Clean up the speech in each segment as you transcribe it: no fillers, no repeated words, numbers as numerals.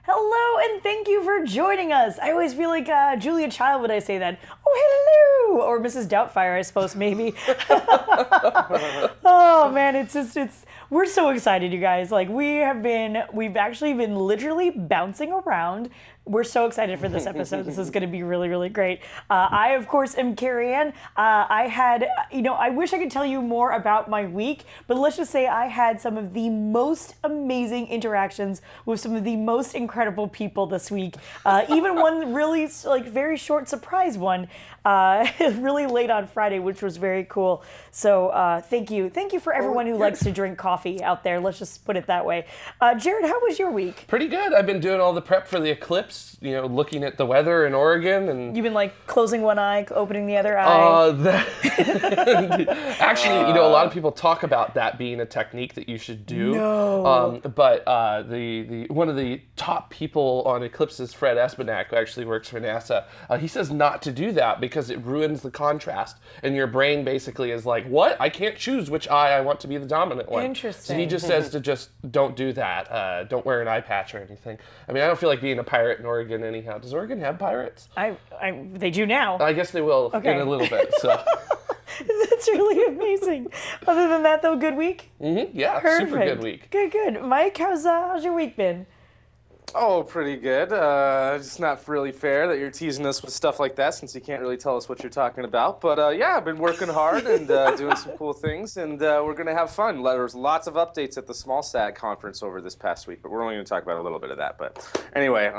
Hello, and thank you for joining us. I always feel like Julia Child when I say that. Oh, hello! Or Mrs. Doubtfire, I suppose, maybe. Oh, man, we're so excited, you guys. Like, we've actually been literally bouncing around. We're so excited for this episode. This is going to be really, really great. I, of course, am Carrie Ann. I wish I could tell you more about my week, but let's just say I had some of the most amazing interactions with some of the most incredible people this week. Even one really, very short surprise one, really late on Friday, which was very cool. So thank you. Thank you for everyone who likes to drink coffee out there. Let's just put it that way. Jared, how was your week? Pretty good. I've been doing all the prep for the eclipse, looking at the weather in Oregon. And you've been closing one eye, opening the other eye. Actually, a lot of people talk about that being a technique that you should do. No. But the one of the top people on eclipses, Fred Espenak, who actually works for NASA, he says not to do that because it ruins the contrast, and your brain basically is like, what? I can't choose which eye I want to be the dominant one. Interesting. So he just says to just don't do that. Don't wear an eye patch or anything. I mean, I don't feel like being a pirate in Oregon anyhow. Does Oregon have pirates? They do now. I guess they will in a little bit. So. That's really amazing. Other than that, though, good week? Mm-hmm. Yeah, Perfect. Super good week. Good. Mike, how's your week been? Oh, pretty good. It's not really fair that you're teasing us with stuff like that since you can't really tell us what you're talking about. But I've been working hard and doing some cool things, and we're going to have fun. There's lots of updates at the SmallSat conference over this past week, but we're only going to talk about a little bit of that. But anyway,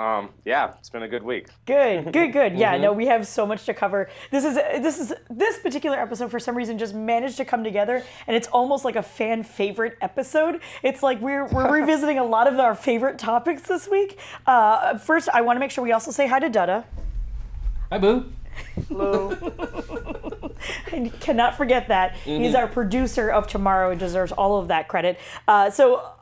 it's been a good week. Good. Yeah, no, we have so much to cover. This particular episode, for some reason, just managed to come together, and it's almost like a fan favorite episode. It's like we're revisiting a lot of our favorite topics this week. First, I want to make sure we also say hi to Dutta. Hi, Boo. Hello. I cannot forget that. Mm-hmm. He's our producer of tomorrow and deserves all of that credit. All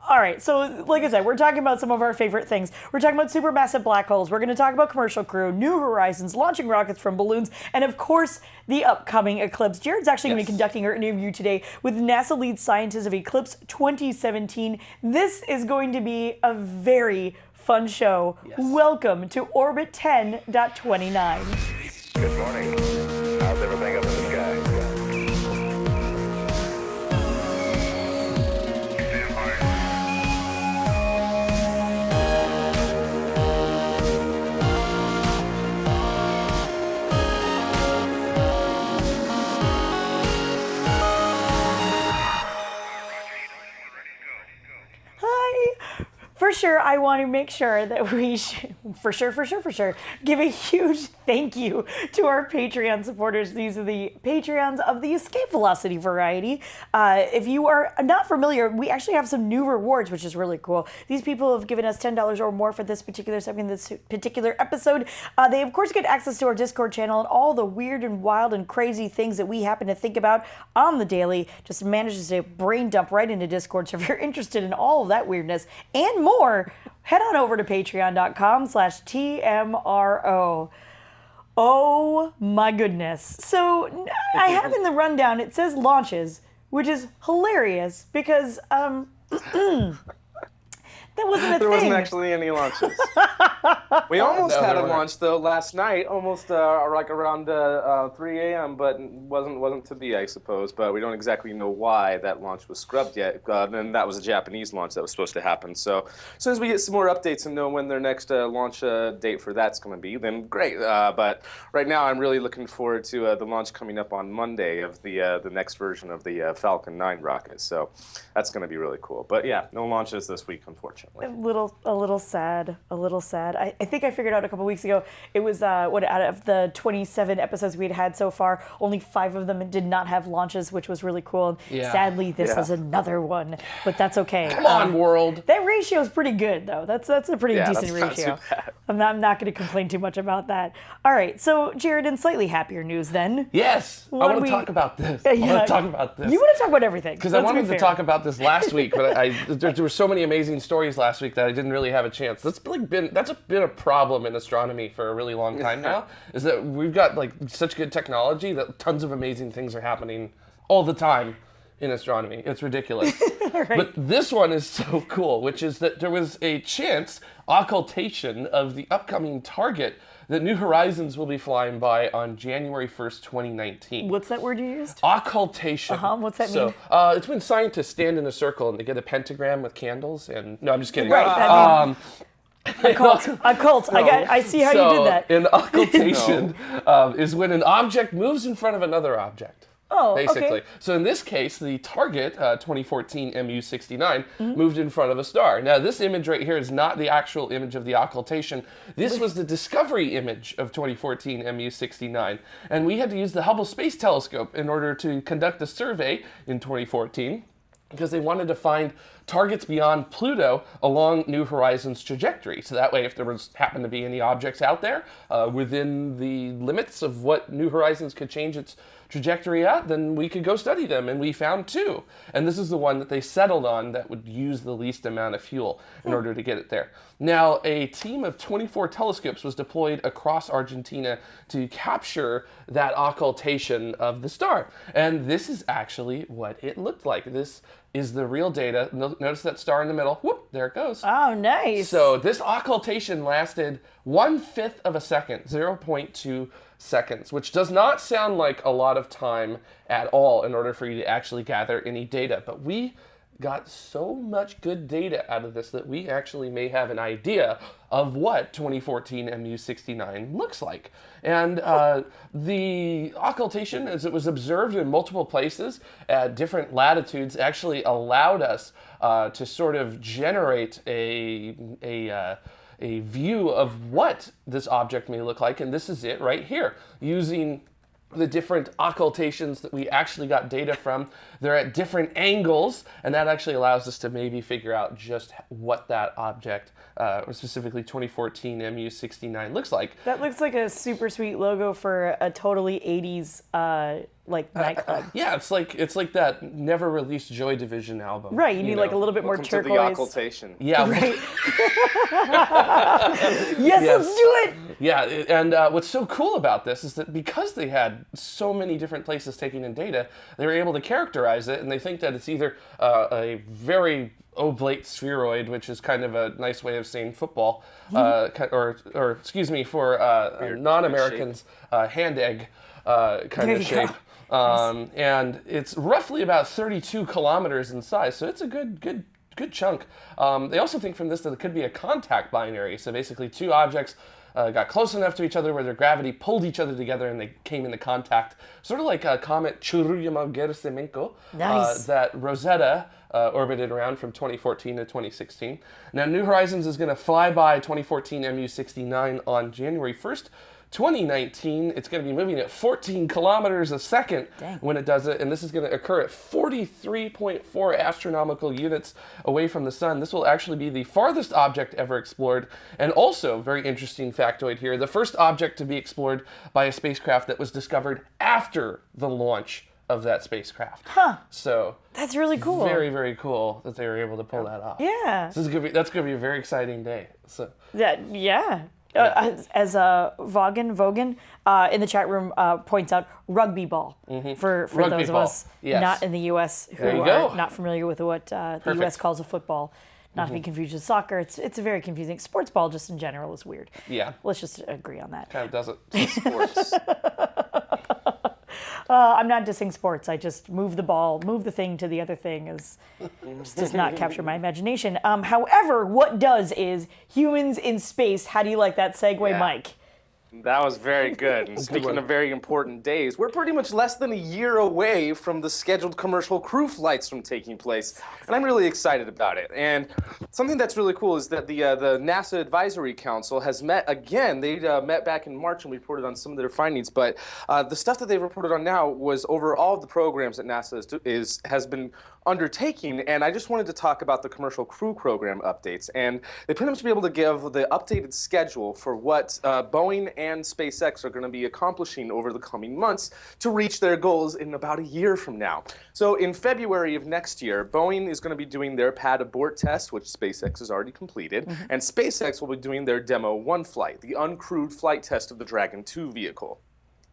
right. So, like I said, we're talking about some of our favorite things. We're talking about supermassive black holes. We're going to talk about commercial crew, new horizons, launching rockets from balloons, and of course, the upcoming eclipse. Jared's actually going to be conducting our interview today with NASA lead scientist of Eclipse 2017. This is going to be a very fun show. Yes. Welcome to Orbit 10.29. Good morning. How's everything up in the sky? Hi. For sure, I want to make sure that we should, for sure, give a huge thank you to our Patreon supporters. These are the Patreons of the Escape Velocity variety. If you are not familiar, we actually have some new rewards, which is really cool. These people have given us $10 or more for this particular segment, this particular episode. They, of course, get access to our Discord channel and all the weird and wild and crazy things that we happen to think about on the daily. Just manages to brain dump right into Discord. So if you're interested in all of that weirdness and more, head on over to patreon.com/TMRO. Oh my goodness. So I have in the rundown, it says launches, which is hilarious because that wasn't a thing. There wasn't actually any launches. We almost had a launch though last night, almost around 3 a.m., but wasn't to be, I suppose. But we don't exactly know why that launch was scrubbed yet. And that was a Japanese launch that was supposed to happen. So as soon as we get some more updates and know when their next launch date for that's going to be, then great. But right now, I'm really looking forward to the launch coming up on Monday of the next version of the Falcon 9 rocket. So that's going to be really cool. But yeah, no launches this week, unfortunately. A little sad. I think I figured out a couple weeks ago, it was, out of the 27 episodes we'd had so far, only 5 of them did not have launches, which was really cool. Yeah. Sadly, this is another one, but that's okay. Come on, world. That ratio is pretty good, though. That's a pretty decent ratio. Not too bad. I'm not going to complain too much about that. All right, so Jared, in slightly happier news then. Yes, I want to talk about this. Yeah. I want to talk about this. You want to talk about everything. Because I wanted to talk about this last week, but there were so many amazing stories last week that I didn't really have a chance. That's been a problem in astronomy for a really long time now, is that we've got such good technology that tons of amazing things are happening all the time. in astronomy. It's ridiculous. But this one is so cool, which is that there was a chance occultation of the upcoming target that New Horizons will be flying by on January 1st, 2019. What's that word you used? Occultation. What's that So, mean? it's when scientists stand in a circle and they get a pentagram with candles and... No, I'm just kidding. Right, that a cult. I see how you did that. An occultation is when an object moves in front of another object. Oh, basically. okay. So in this case, the target, 2014 MU69, moved in front of a star. Now, this image right here is not the actual image of the occultation. This was the discovery image of 2014 MU69. And we had to use the Hubble Space Telescope in order to conduct a survey in 2014 because they wanted to find targets beyond Pluto along New Horizons' trajectory. So that way, if there happened to be any objects out there within the limits of what New Horizons could change its trajectory at, then we could go study them, and we found 2. And this is the one that they settled on that would use the least amount of fuel in order to get it there. Now, a team of 24 telescopes was deployed across Argentina to capture that occultation of the star. And this is actually what it looked like. This is the real data. Notice that star in the middle. Whoop, there it goes. Oh, nice. So this occultation lasted 1/5 of a second, 0.2 seconds, which does not sound like a lot of time at all in order for you to actually gather any data. But we got so much good data out of this that we actually may have an idea of what 2014 MU69 looks like. And the occultation, as it was observed in multiple places at different latitudes, actually allowed us to sort of generate a view of what this object may look like. And this is it right here, using the different occultations that we actually got data from. They're at different angles, and that actually allows us to maybe figure out just what that object, or specifically 2014 MU69, looks like. That looks like a super sweet logo for a totally 80s nightclub. Yeah, it's like that never released Joy Division album. Right, you need like a little bit more Welcome to the turquoise. occultation. Yeah, Right. Yes, let's do it. Yeah, and what's so cool about this is that because they had so many different places taking in data, they were able to characterize it, and they think that it's either a very oblate spheroid, which is kind of a nice way of saying football, or excuse me, for non-Americans, hand egg kind of shape. And it's roughly about 32 kilometers in size, so it's a good chunk. They also think from this that it could be a contact binary, so basically 2 objects got close enough to each other where their gravity pulled each other together and they came into contact. Sort of like a comet Churyumov-Gerasimenko that Rosetta orbited around from 2014 to 2016. Now, New Horizons is going to fly by 2014 MU69 on January 1st. 2019, it's going to be moving at 14 kilometers a second when it does it, and this is going to occur at 43.4 astronomical units away from the sun. This will actually be the farthest object ever explored, and also, very interesting factoid here, the first object to be explored by a spacecraft that was discovered after the launch of that spacecraft. So that's really cool. Very, very cool that they were able to pull that off. Yeah. So that's going to be a very exciting day. So Yeah. As Vogan in the chat room points out, rugby ball for Rugby those ball. of us Yes. not in the U.S. who There you are go. not familiar with what the U.S. calls a football. Not to be confused with soccer. It's very confusing. Sports ball just in general is weird. Yeah. Let's just agree on that. kind of does it. Sports. I'm not dissing sports. I just move the thing to the other thing does not capture my imagination. However, what does is humans in space. How do you like that segue, Yeah. Mike? That was very good. And speaking of very important days, we're pretty much less than a year away from the scheduled commercial crew flights from taking place, and I'm really excited about it. And something that's really cool is that the NASA Advisory Council has met again. They met back in March and reported on some of their findings, but the stuff that they've reported on now was over all of the programs that NASA has been undertaking, and I just wanted to talk about the commercial crew program updates. And they pretty much be able to give the updated schedule for what Boeing and SpaceX are going to be accomplishing over the coming months to reach their goals in about a year from now. So in February of next year, Boeing is going to be doing their pad abort test, which SpaceX has already completed, and SpaceX will be doing their Demo 1 flight, the uncrewed flight test of the Dragon 2 vehicle.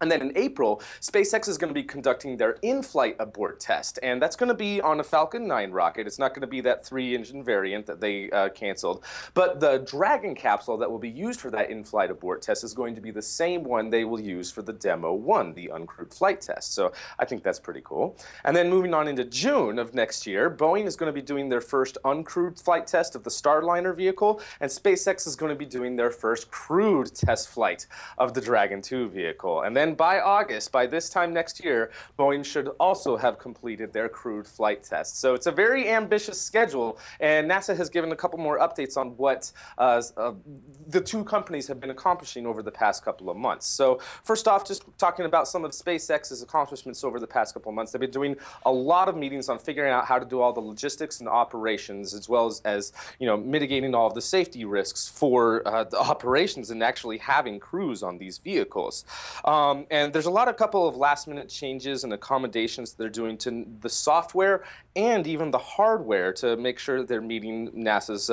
And then in April, SpaceX is going to be conducting their in-flight abort test, and that's going to be on a Falcon 9 rocket. It's not going to be that 3-engine variant that they canceled, but the Dragon capsule that will be used for that in-flight abort test is going to be the same one they will use for the Demo 1, the uncrewed flight test. So I think that's pretty cool. And then moving on into June of next year, Boeing is going to be doing their first uncrewed flight test of the Starliner vehicle, and SpaceX is going to be doing their first crewed test flight of the Dragon 2 vehicle. And then by August, by this time next year, Boeing should also have completed their crewed flight test. So it's a very ambitious schedule, and NASA has given a couple more updates on what the two companies have been accomplishing over the past couple of months. So first off, just talking about some of SpaceX's accomplishments over the past couple of months, they've been doing a lot of meetings on figuring out how to do all the logistics and operations, as well as mitigating all of the safety risks for the operations and actually having crews on these vehicles. And there's a couple of last-minute changes and accommodations they're doing to the software and even the hardware to make sure they're meeting NASA's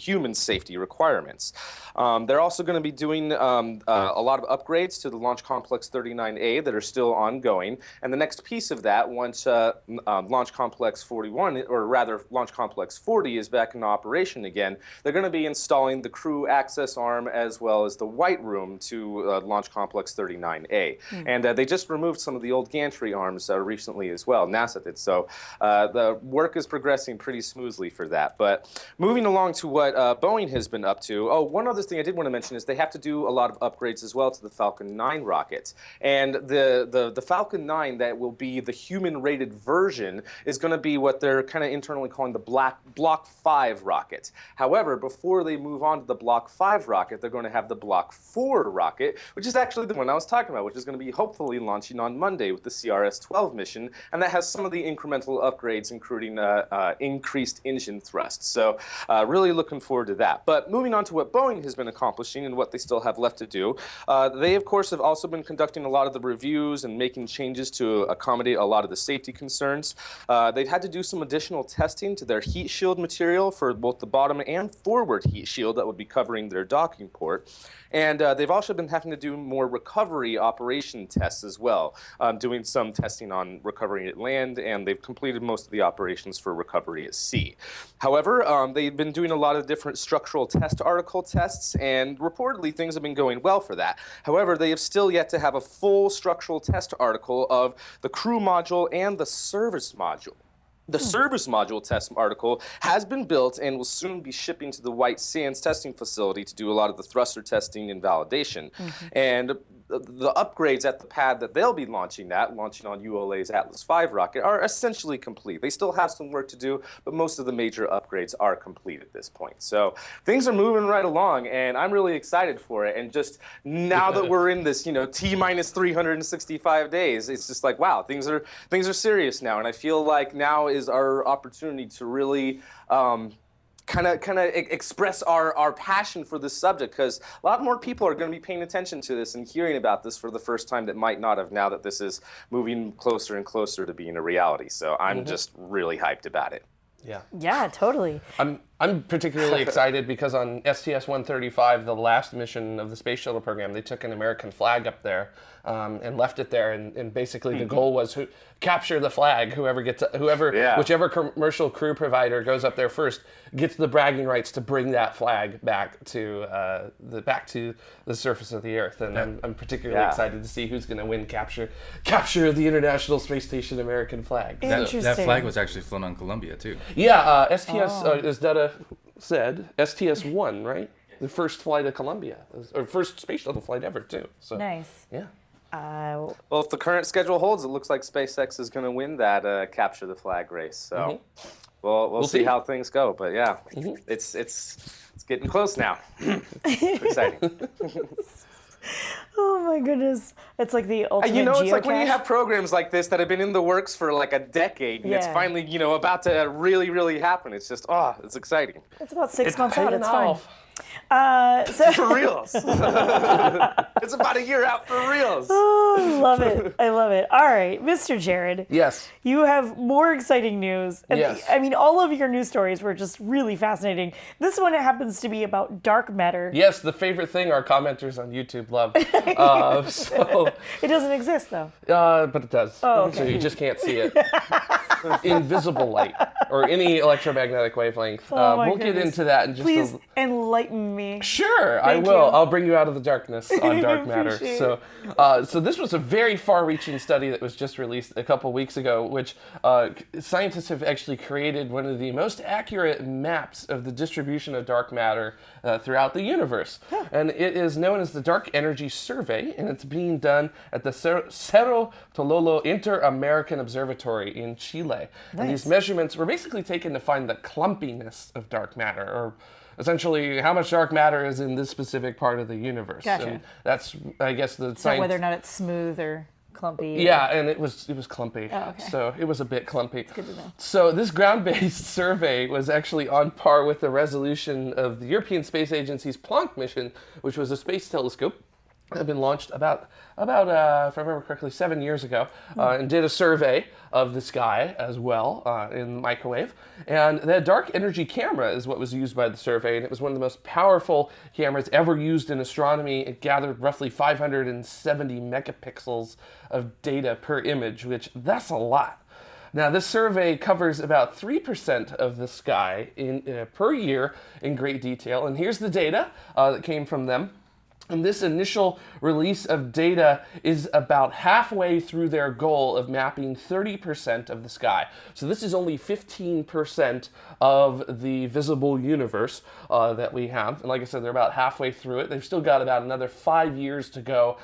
human safety requirements. They're also going to be doing a lot of upgrades to the Launch Complex 39A that are still ongoing. And the next piece of that, once Launch Complex 41, or rather Launch Complex 40 is back in operation again, they're going to be installing the crew access arm as well as the White Room to Launch Complex 39A. And they just removed some of the old gantry arms recently as well. NASA did. So the work is progressing pretty smoothly for that. But moving along to what Boeing has been up to. Oh, one other thing I did want to mention is they have to do a lot of upgrades as well to the Falcon 9 rocket. And the Falcon 9 that will be the human-rated version is going to be what they're kind of internally calling the Block 5 rocket. However, before they move on to the Block 5 rocket, they're going to have the Block 4 rocket, which is actually the one I was talking about, which is going to be hopefully launching on Monday with the CRS-12 mission, and that has some of the incremental upgrades, including increased engine thrust. So really looking forward to that. But moving on to what Boeing has been accomplishing and what they still have left to do, they, of course, have also been conducting a lot of the reviews and making changes to accommodate a lot of the safety concerns. They've had to do some additional testing to their heat shield material for both the bottom and forward heat shield that would be covering their docking port. And they've also been having to do more recovery operation tests as well, doing some testing on recovery at land, and they've completed most of the operations for recovery at sea. However, they've been doing a lot of different structural test article tests, and reportedly things have been going well for that. However, they have still yet to have a full structural test article of the crew module and the service module. The service module test article has been built and will soon be shipping to the White Sands testing facility to do a lot of the thruster testing and validation. And the upgrades at the pad that they'll be launching on ULA's Atlas V rocket, are essentially complete. They still have some work to do, but most of the major upgrades are complete at this point. So things are moving right along, and I'm really excited for it. And just now that we're in this, T-minus 365 days, it's just like, wow, things are serious now. And I feel like now is our opportunity to really kind of express our passion for this subject, because a lot more people are going to be paying attention to this and hearing about this for the first time that might not have, now that this is moving closer and closer to being a reality. So I'm just really hyped about it. Yeah. Yeah, totally. I'm particularly excited because on STS-135, the last mission of the Space Shuttle program, they took an American flag up there and left it there, and basically the goal was capture the flag. Whichever commercial crew provider goes up there first gets the bragging rights to bring that flag back to the surface of the Earth. And I'm particularly excited to see who's going to win capture the International Space Station American flag. Interesting. That flag was actually flown on Columbia too. Yeah, STS is that said STS-1, right? The first flight of Columbia, or first space shuttle flight ever, too. So Nice. yeah. Well, if the current schedule holds, it looks like SpaceX is going to win that capture the flag race. So we'll see how things go. But yeah, it's getting close now. It's exciting. Oh my goodness. It's like the ultimate it's like when you geocache. have programs like this that have been in the works for like a decade, and it's Yeah. finally, about to really, really happen. It's just, it's exciting. It's about 6 months out. It's fine. So For reals. It's about a year out for reals. I love it. I love it. All right, Mr. Jared. Yes. You have more exciting news. And Yes. I mean, all of your news stories were just really fascinating. This one happens to be about dark matter. Yes, the favorite thing our commenters on YouTube love. So, It doesn't exist, though. but it does. Oh, okay. So you just can't see it. Invisible light or any electromagnetic wavelength. Oh my We'll get goodness. into that in just Please a enlighten me. Sure, I Thank will. you. I'll bring you out of the darkness on dark matter. Appreciate So this was a very far-reaching study that was just released a couple weeks ago, which scientists have actually created one of the most accurate maps of the distribution of dark matter throughout the universe. And it is known as the Dark Energy Survey, and it's being done at the Cerro Tololo Inter-American Observatory in Chile. And these measurements were basically taken to find the clumpiness of dark matter, or essentially how much dark matter is in this specific part of the universe. Gotcha. And that's, I guess, the Not science. whether or not it's smooth or clumpy. Yeah, and it was clumpy. Oh, okay. So it was a bit clumpy. Good to know. So this ground-based survey was actually on par with the resolution of the European Space Agency's Planck mission, which was a space telescope that had been launched about if I remember correctly, 7 years ago, and did a survey of the sky as well in microwave. And the dark energy camera is what was used by the survey, and it was one of the most powerful cameras ever used in astronomy. It gathered roughly 570 megapixels of data per image, which that's a lot. Now, this survey covers about 3% of the sky per year in great detail, and here's the data that came from them. And this initial release of data is about halfway through their goal of mapping 30% of the sky. So this is only 15% of the visible universe that we have. And like I said, they're about halfway through it. They've still got about another 5 years to go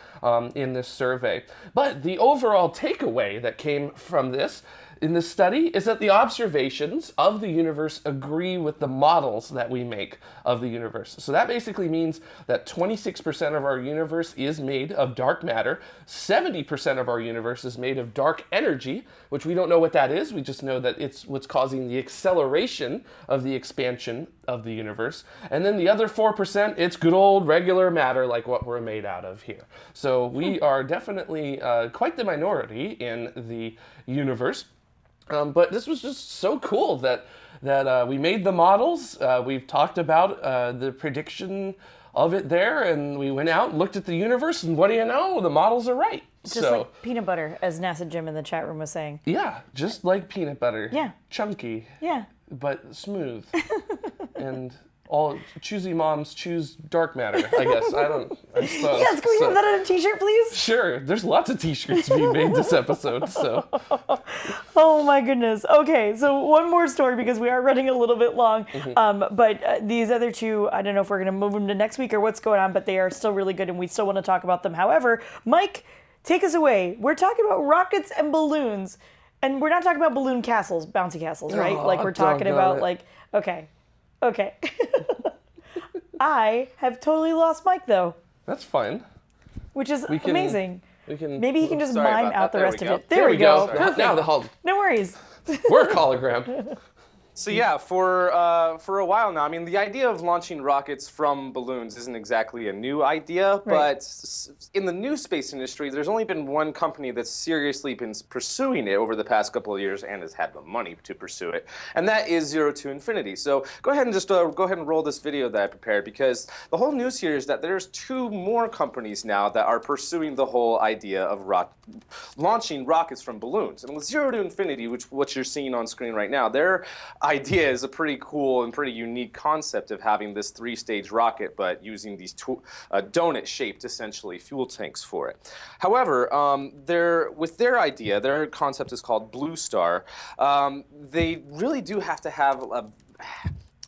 in this survey. But the overall takeaway that came from this in this study is that the observations of the universe agree with the models that we make of the universe. So that basically means that 26% of our universe is made of dark matter, 70% of our universe is made of dark energy, which we don't know what that is. We just know that it's what's causing the acceleration of the expansion of the universe. And then the other 4%, it's good old regular matter like what we're made out of here. So we are definitely quite the minority in the universe. But this was just so cool that we made the models. We've talked about the prediction of it there, and we went out and looked at the universe, and what do you know? The models are right. Just like peanut butter, as NASA Jim in the chat room was saying. Yeah, just like peanut butter. Yeah. Chunky. Yeah. But smooth. And all choosy moms choose dark matter, I guess. I suppose. Yes, can we have that on a t-shirt, please? Sure. There's lots of t-shirts being made this episode, so. Oh my goodness. Okay, so one more story because we are running a little bit long. But these other two, I don't know if we're going to move them to next week or what's going on, but they are still really good and we still want to talk about them. However, Mike, take us away. We're talking about rockets and balloons, and we're not talking about balloon castles, bouncy castles, right? Oh, Like we're talking about doggone it. Okay. I have totally lost Mike though, That's fine. which is We can- amazing. We can. Maybe he can just Sorry mime about out that. the There rest we of go. it. There we go. Perfect. Now the whole No worries. work hologram. So yeah, for a while now, I mean, the idea of launching rockets from balloons isn't exactly a new idea, but in the new space industry, there's only been one company that's seriously been pursuing it over the past couple of years and has had the money to pursue it, and that is Zero to Infinity. So go ahead and just go ahead and roll this video that I prepared, because the whole news here is that there's 2 more companies now that are pursuing the whole idea of launching rockets from balloons. And with Zero to Infinity, which what you're seeing on screen right now, their idea is a pretty cool and pretty unique concept of having this 3-stage rocket, but using these donut-shaped, essentially, fuel tanks for it. However, with their idea, their concept is called Blue Star. They really do have to have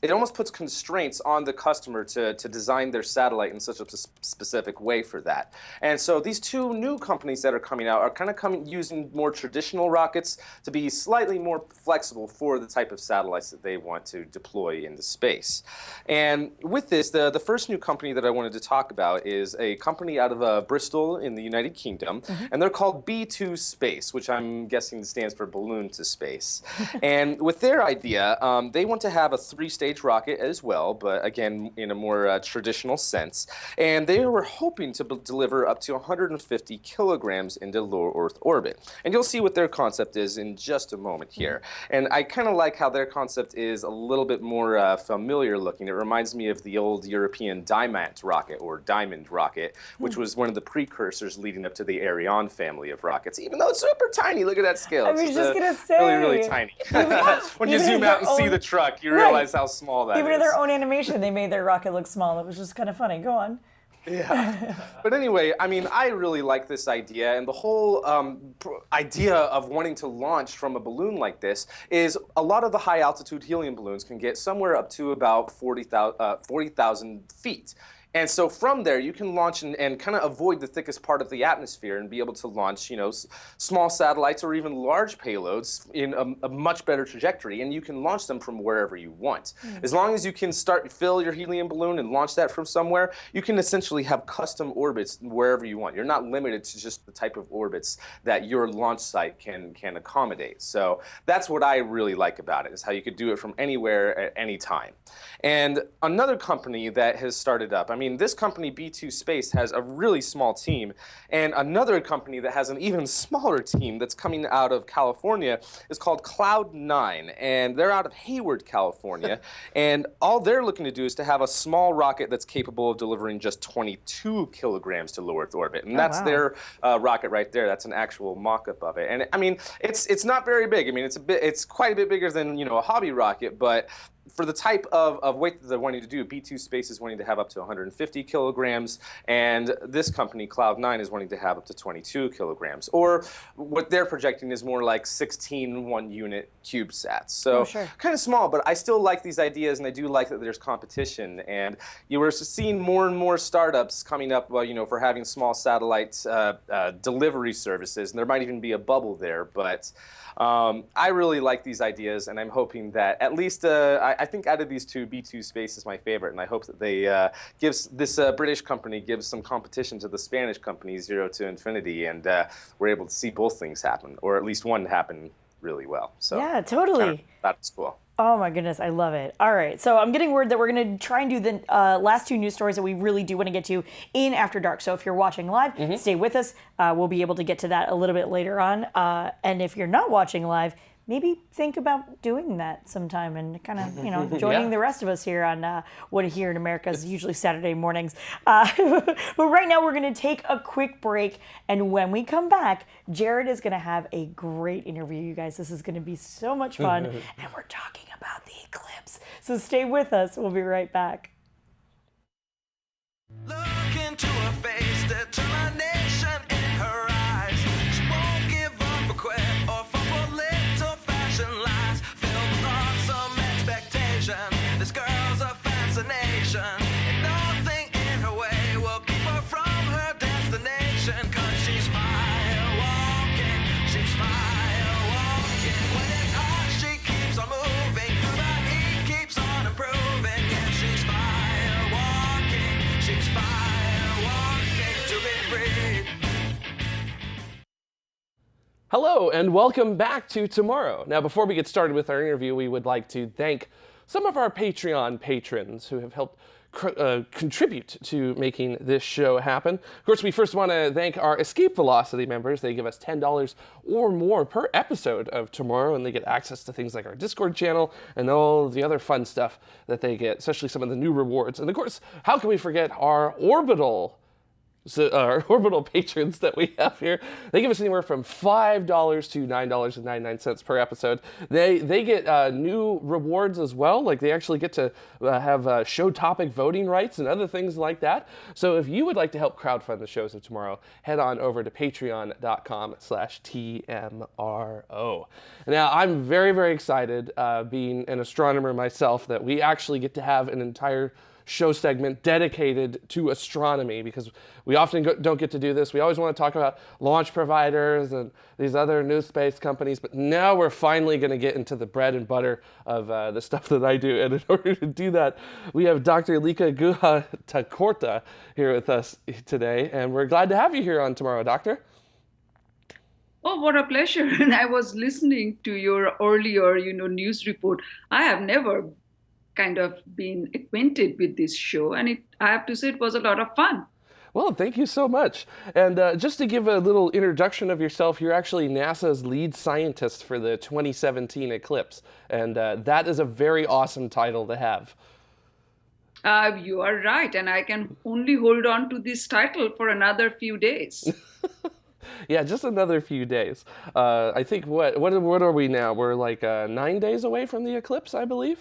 it almost puts constraints on the customer to design their satellite in such a specific way for that. And so these 2 new companies that are coming out are kind of using more traditional rockets to be slightly more flexible for the type of satellites that they want to deploy into space. And with this, the first new company that I wanted to talk about is a company out of Bristol in the United Kingdom, and they're called B2 Space, which I'm guessing stands for Balloon to Space. And with their idea, they want to have a 3-stage stage rocket as well, but again, in a more traditional sense. And they were hoping to deliver up to 150 kilograms into low Earth orbit. And you'll see what their concept is in just a moment here. And I kind of like how their concept is a little bit more familiar looking. It reminds me of the old European Diamant rocket, or Diamond rocket, which was one of the precursors leading up to the Ariane family of rockets. Even though it's super tiny, look at that scale. I was It's just gonna say, really, really tiny. When you even zoom in out their and see own- the truck, you Right. realize how small that is. Even in their own animation, they made their rocket look small. It was just kind of funny. Go on. Yeah. But anyway, I mean, I really like this idea, and the whole idea of wanting to launch from a balloon like this is a lot of the high altitude helium balloons can get somewhere up to about 40,000 feet. And so from there, you can launch and kind of avoid the thickest part of the atmosphere and be able to launch, small satellites or even large payloads in a much better trajectory. And you can launch them from wherever you want. As long as you can fill your helium balloon and launch that from somewhere, you can essentially have custom orbits wherever you want. You're not limited to just the type of orbits that your launch site can accommodate. So that's what I really like about it, is how you could do it from anywhere at any time. And another company that has started up, I mean, this company, B2 Space, has a really small team, and another company that has an even smaller team that's coming out of California is called Cloud9, and they're out of Hayward, California, and all they're looking to do is to have a small rocket that's capable of delivering just 22 kilograms to low Earth orbit, and that's wow. their rocket right there. That's an actual mock-up of it, and I mean, it's not very big. I mean, it's quite a bit bigger than a hobby rocket, but for the type of weight that they're wanting to do, B2 Space is wanting to have up to 150 kilograms, and this company, Cloud9, is wanting to have up to 22 kilograms. Or what they're projecting is more like 16 one-unit CubeSats. So kind of small, but I still like these ideas, and I do like that there's competition. And you were seeing more and more startups coming up, for having small satellite delivery services, and there might even be a bubble there, but I really like these ideas, and I'm hoping that at least I think out of these two, B2 Space is my favorite, and I hope that they gives this British company gives some competition to the Spanish company, Zero to Infinity, and we're able to see both things happen, or at least one happen really well. So Yeah, totally. That's cool. Oh my goodness, I love it. All right, so I'm getting word that we're going to try and do the last two news stories that we really do want to get to in After Dark. So if you're watching live, stay with us. We'll be able to get to that a little bit later on. And if you're not watching live, maybe think about doing that sometime and kind of, joining the rest of us here on what here in America is usually Saturday mornings. But right now we're going to take a quick break. And when we come back, Jared is going to have a great interview, you guys. This is going to be so much fun. And we're talking about the eclipse. So stay with us. We'll be right back. Look into her face, determination in her eyes. She won't give up or quit or fall for little fashion lies. Filled with awesome expectation, this girl's a fascination. And nothing in her way will keep her from her destination. Cause she's fire walking, she's fire walking. When it's hot, she keeps on moving. Through the heat, keeps on improving. Yeah, she's fire walking, she's fire walking to be free. Hello, and welcome back to Tomorrow. Now, before we get started with our interview, we would like to thank some of our Patreon patrons who have helped contribute to making this show happen. Of course, we first want to thank our Escape Velocity members. They give us $10 or more per episode of Tomorrow, and they get access to things like our Discord channel and all the other fun stuff that they get, especially some of the new rewards. And of course, how can we forget our Orbital patrons that we have here? They give us anywhere from $5 to $9.99 per episode. They get new rewards as well. Like they actually get to have show topic voting rights and other things like that. So if you would like to help crowdfund the shows of tomorrow, head on over to patreon.com/TMRO. Now, I'm very, very excited, being an astronomer myself, that we actually get to have an entire show segment dedicated to astronomy, because we often don't get to do this. We always want to talk about launch providers and these other new space companies, but now we're finally going to get into the bread and butter of the stuff that I do. And in order to do that, we have Dr. Lika Guha-Takorta here with us today, and we're glad to have you here on Tomorrow, Doctor. Oh, what a pleasure. And I was listening to your earlier, news report. I have never kind of been acquainted with this show, and I have to say it was a lot of fun. Well, thank you so much. And just to give a little introduction of yourself, you're actually NASA's lead scientist for the 2017 Eclipse. And that is a very awesome title to have. You are right, and I can only hold on to this title for another few days. Yeah, just another few days. I think, what are we now? We're like 9 days away from the eclipse, I believe?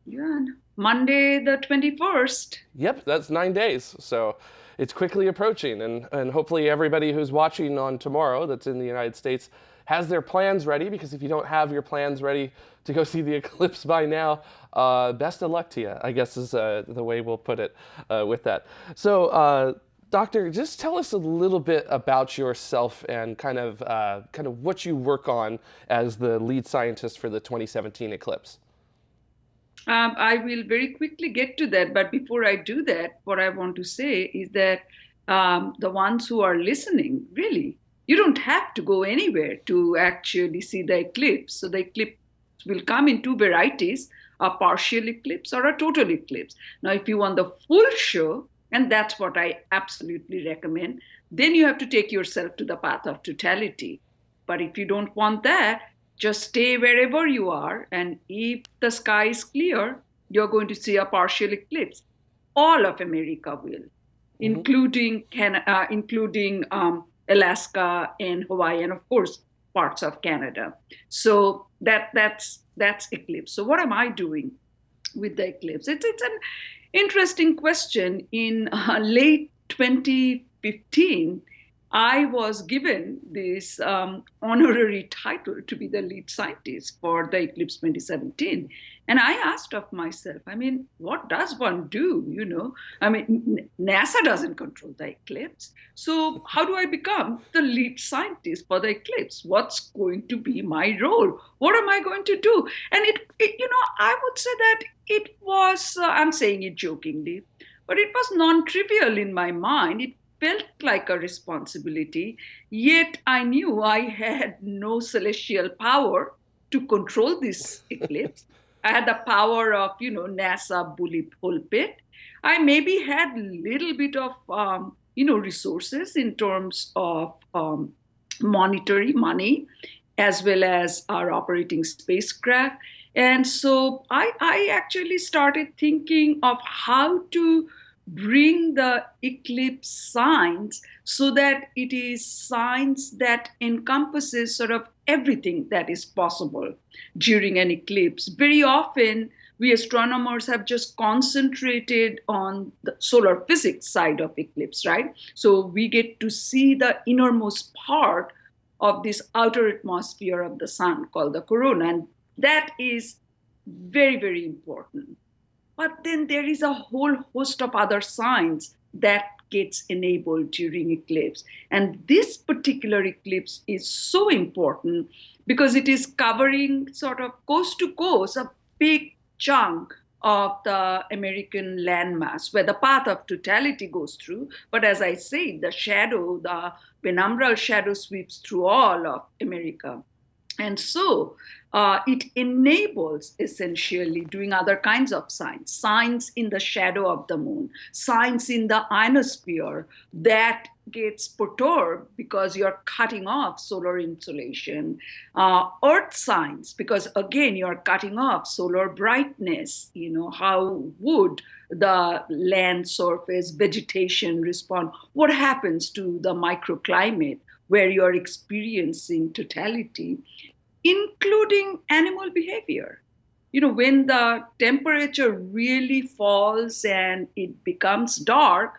Yeah, Monday the 21st. Yep, that's 9 days. So it's quickly approaching, and hopefully everybody who's watching on tomorrow that's in the United States has their plans ready, because if you don't have your plans ready to go see the eclipse by now, best of luck to you, I guess is the way we'll put it with that. So, Doctor, just tell us a little bit about yourself and kind of what you work on as the lead scientist for the 2017 eclipse. I will very quickly get to that, but before I do that, what I want to say is that the ones who are listening, really, you don't have to go anywhere to actually see the eclipse. So the eclipse will come in two varieties, a partial eclipse or a total eclipse. Now, if you want the full show, and that's what I absolutely recommend, then you have to take yourself to the path of totality. But if you don't want that, just stay wherever you are, and if the sky is clear, you're going to see a partial eclipse. All of America will, including Alaska and Hawaii, and of course parts of Canada. So that's eclipse. So what am I doing with the eclipse? It's an interesting question. In late 2015. I was given this honorary title to be the lead scientist for the Eclipse 2017. And I asked of myself, I mean, what does one do? You know, I mean, NASA doesn't control the eclipse. So how do I become the lead scientist for the eclipse? What's going to be my role? What am I going to do? And I would say that it was, I'm saying it jokingly, but it was non-trivial in my mind. It felt like a responsibility, yet I knew I had no celestial power to control this eclipse. I had the power of, NASA bully pulpit. I maybe had a little bit of, resources in terms of monetary money, as well as our operating spacecraft. And so I actually started thinking of how to bring the eclipse science so that it is science that encompasses sort of everything that is possible during an eclipse. Very often, we astronomers have just concentrated on the solar physics side of eclipse, right? So we get to see the innermost part of this outer atmosphere of the sun called the corona, and that is very, very important. But then there is a whole host of other signs that gets enabled during eclipse. And this particular eclipse is so important because it is covering sort of coast to coast a big chunk of the American landmass where the path of totality goes through. But as I said, the penumbral shadow sweeps through all of America. And so it enables essentially doing other kinds of science in the shadow of the moon, science in the ionosphere that gets perturbed because you're cutting off solar insolation, earth science, because again, you're cutting off solar brightness. How would the land surface vegetation respond? What happens to the microclimate where you're experiencing totality, including animal behavior? When the temperature really falls and it becomes dark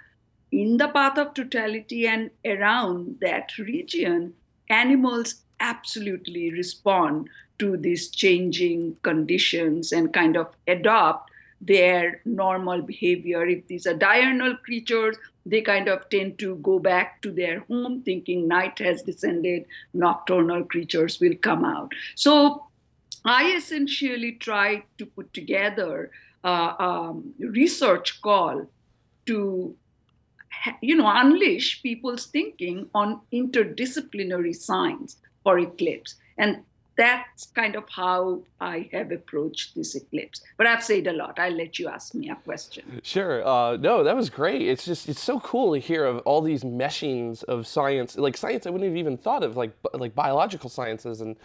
in the path of totality and around that region, animals absolutely respond to these changing conditions and kind of adopt their normal behavior. If these are diurnal creatures, they kind of tend to go back to their home thinking night has descended, nocturnal creatures will come out. So I essentially tried to put together a research call to unleash people's thinking on interdisciplinary science for eclipse. And that's kind of how I have approached this eclipse. But I've said a lot. I'll let you ask me a question. Sure. No, that was great. It's so cool to hear of all these meshings of science, like science I wouldn't have even thought of, like biological sciences and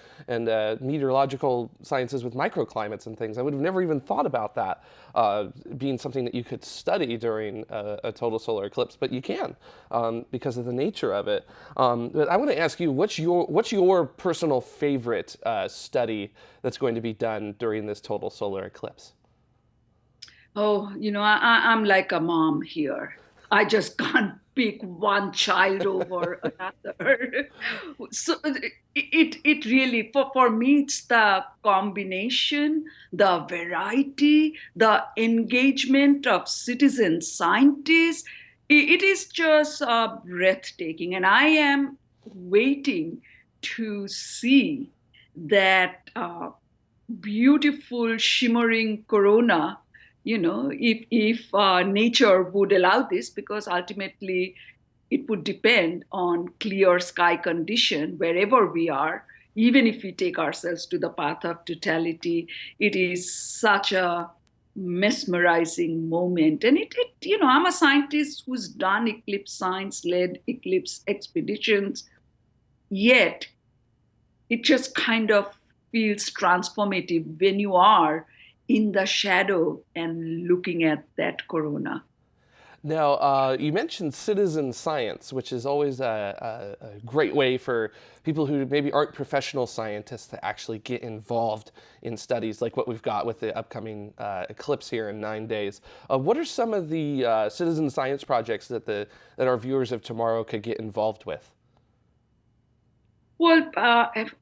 meteorological sciences with microclimates and things. I would have never even thought about that being something that you could study during a total solar eclipse, but you can because of the nature of it. But I want to ask you, what's your personal favorite study that's going to be done during this total solar eclipse? Oh, I'm like a mom here. I just can't pick one child over another. So it really, for me, it's the combination, the variety, the engagement of citizen scientists. It is just breathtaking. And I am waiting to see that beautiful shimmering corona, if nature would allow this, because ultimately it would depend on clear sky condition wherever we are. Even if we take ourselves to the path of totality, it is such a mesmerizing moment. And I'm a scientist who's done eclipse science, led eclipse expeditions, yet it just kind of feels transformative when you are in the shadow and looking at that corona. Now, you mentioned citizen science, which is always a great way for people who maybe aren't professional scientists to actually get involved in studies like what we've got with the upcoming eclipse here in 9 days. What are some of the citizen science projects that our viewers of tomorrow could get involved with? Well,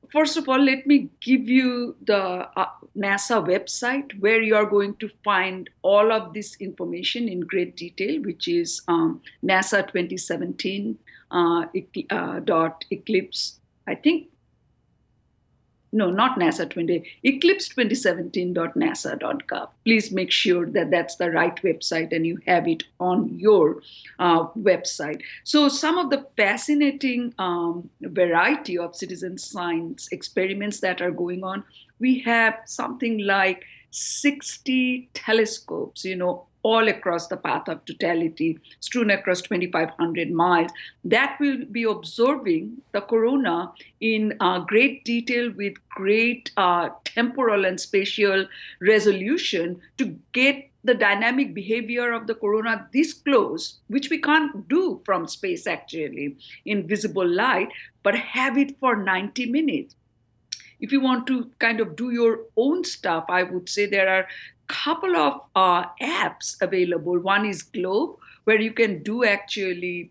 first of all, let me give you the NASA website where you are going to find all of this information in great detail, which is NASA 2017 dot Eclipse, I think. No, not NASA Eclipse 2017.nasa.gov. Please make sure that that's the right website and you have it on your website. So some of the fascinating variety of citizen science experiments that are going on, we have something like 60 telescopes, all across the path of totality, strewn across 2,500 miles, that will be observing the corona in great detail with great temporal and spatial resolution to get the dynamic behavior of the corona this close, which we can't do from space actually in visible light, but have it for 90 minutes. If you want to kind of do your own stuff, I would say there are couple of apps available. One is Globe, where you can do actually,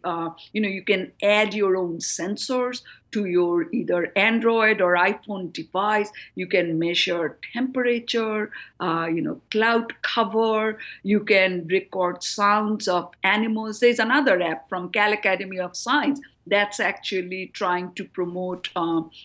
you can add your own sensors to your either Android or iPhone device. You can measure temperature, cloud cover. You can record sounds of animals. There's another app from Cal Academy of Science that's actually trying to promote,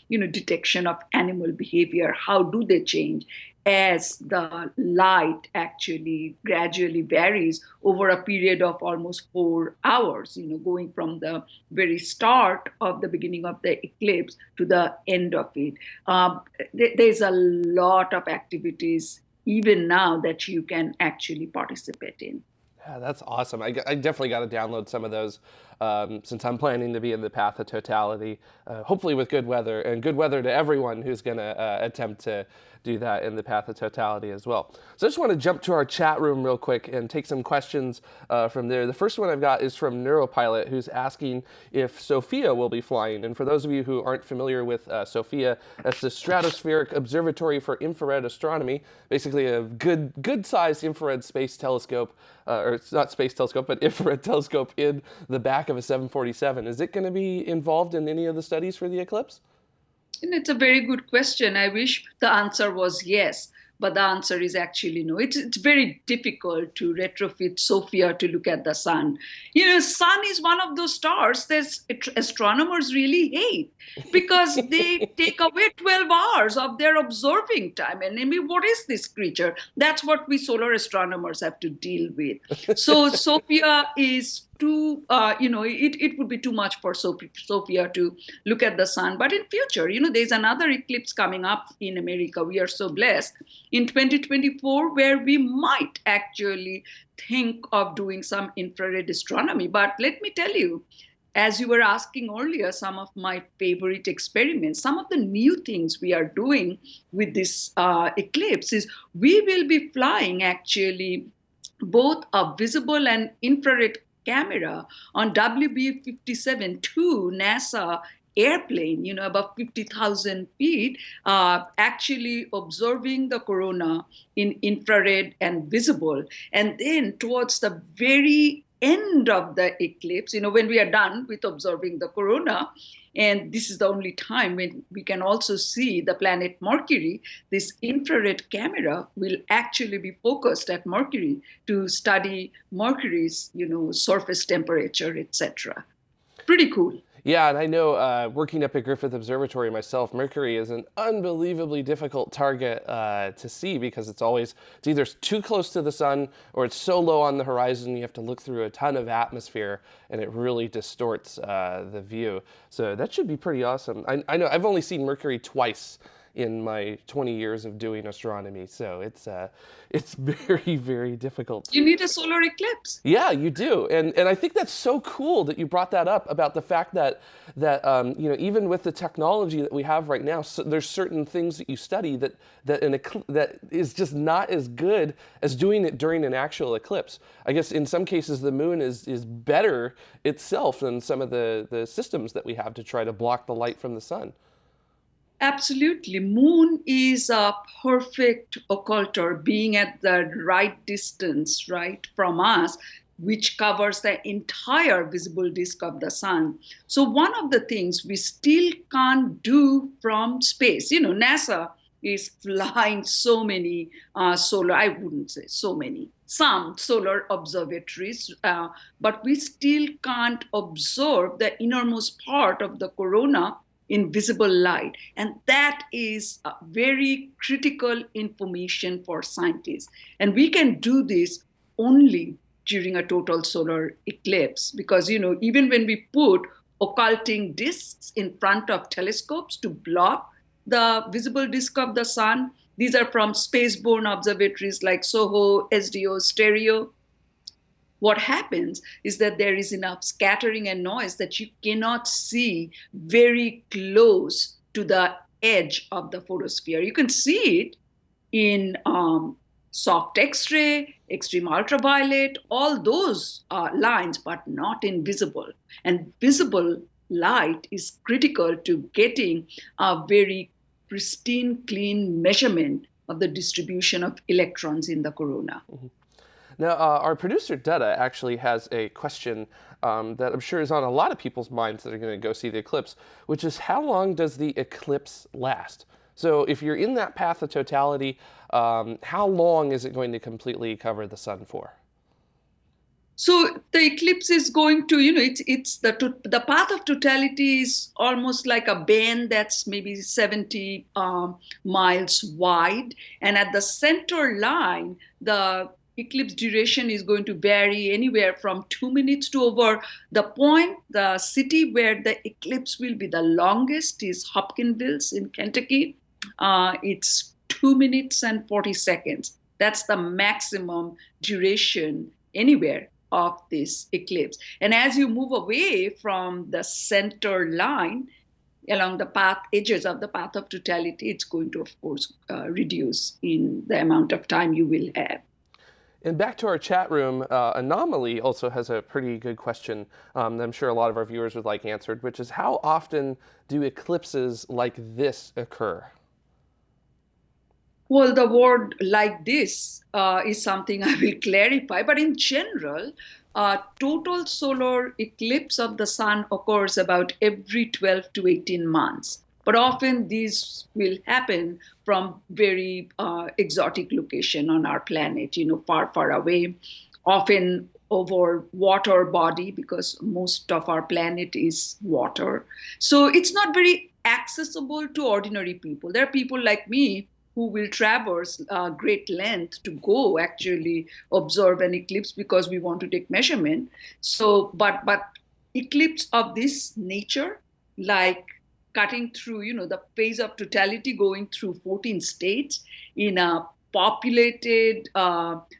detection of animal behavior. How do they change as the light actually gradually varies over a period of almost 4 hours, going from the very start of the beginning of the eclipse to the end of it. There's a lot of activities even now that you can actually participate in. Yeah, that's awesome. I definitely got to download some of those since I'm planning to be in the path of totality, hopefully with good weather, and good weather to everyone who's going to attempt to do that in the path of totality as well. So I just want to jump to our chat room real quick and take some questions from there. The first one I've got is from Neuropilot, who's asking if SOFIA will be flying. And for those of you who aren't familiar with SOFIA, that's the Stratospheric Observatory for Infrared Astronomy, basically a good-sized infrared space telescope, or it's not space telescope, but infrared telescope in the back of a 747. Is it going to be involved in any of the studies for the eclipse? And it's a very good question. I wish the answer was yes, but the answer is actually no. It's very difficult to retrofit SOFIA to look at the sun. Sun is one of those stars that astronomers really hate because they take away 12 hours of their observing time. And I mean, what is this creature? That's what we solar astronomers have to deal with. So SOFIA is too, it would be too much for Sophia to look at the sun. But in future, there's another eclipse coming up in America. We are so blessed in 2024, where we might actually think of doing some infrared astronomy. But let me tell you, as you were asking earlier, some of my favorite experiments, some of the new things we are doing with this eclipse is we will be flying actually both a visible and infrared camera on WB-57-2 NASA airplane, above 50,000 feet, actually observing the corona in infrared and visible. And then towards the very end of the eclipse, when we are done with observing the corona, and this is the only time when we can also see the planet Mercury, this infrared camera will actually be focused at Mercury to study Mercury's, surface temperature, etc. Pretty cool. Yeah, and I know working up at Griffith Observatory myself, Mercury is an unbelievably difficult target to see because it's either too close to the sun or it's so low on the horizon you have to look through a ton of atmosphere and it really distorts the view. So that should be pretty awesome. I know I've only seen Mercury twice in my 20 years of doing astronomy, so it's very, very difficult. You need a solar eclipse. Yeah, you do, and I think that's so cool that you brought that up about the fact that even with the technology that we have right now, so there's certain things that you study that is just not as good as doing it during an actual eclipse. I guess in some cases the moon is better itself than some of the systems that we have to try to block the light from the sun. Absolutely. Moon is a perfect occulter, being at the right distance, right, from us, which covers the entire visible disk of the sun. So one of the things we still can't do from space, NASA is flying so many I wouldn't say so many, some solar observatories, but we still can't observe the innermost part of the corona in visible light. And that is very critical information for scientists. And we can do this only during a total solar eclipse because, even when we put occulting disks in front of telescopes to block the visible disk of the sun, these are from spaceborne observatories like SOHO, SDO, Stereo. What happens is that there is enough scattering and noise that you cannot see very close to the edge of the photosphere. You can see it in soft X-ray, extreme ultraviolet, all those lines, but not in visible. And visible light is critical to getting a very pristine, clean measurement of the distribution of electrons in the corona. Mm-hmm. Now, our producer, Detta, actually has a question that I'm sure is on a lot of people's minds that are going to go see the eclipse, which is how long does the eclipse last? So if you're in that path of totality, how long is it going to completely cover the sun for? So the eclipse is going to, it's the path of totality is almost like a band that's maybe 70 miles wide. And at the center line, the eclipse duration is going to vary anywhere from 2 minutes to over the city where the eclipse will be the longest is Hopkinsville in Kentucky. It's 2 minutes and 40 seconds. That's the maximum duration anywhere of this eclipse. And as you move away from the center line, along the edges of the path of totality, it's going to, of course, reduce in the amount of time you will have. And back to our chat room, Anomaly also has a pretty good question that I'm sure a lot of our viewers would like answered, which is how often do eclipses like this occur? Well, the word like this is something I will clarify, but in general, total solar eclipse of the sun occurs about every 12 to 18 months. But often these will happen from very exotic location on our planet, far, far away, often over water body because most of our planet is water. So it's not very accessible to ordinary people. There are people like me who will traverse great length to go actually observe an eclipse because we want to take measurement. So, but eclipse of this nature, like cutting through, the phase of totality, going through 14 states in a populated,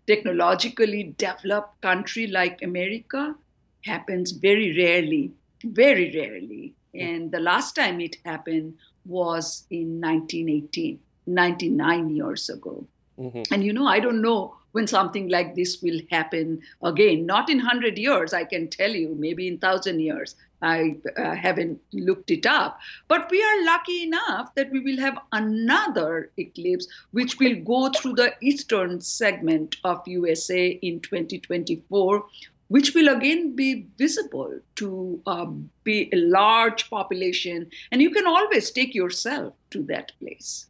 technologically developed country like America, happens very rarely. And the last time it happened was in 1918, 99 years ago. And I don't know when something like this will happen again. Not in 100 years, I can tell you, maybe in 1,000 years. I haven't looked it up. But we are lucky enough that we will have another eclipse, which will go through the eastern segment of USA in 2024, which will again be visible to be a large population. And you can always take yourself to that place.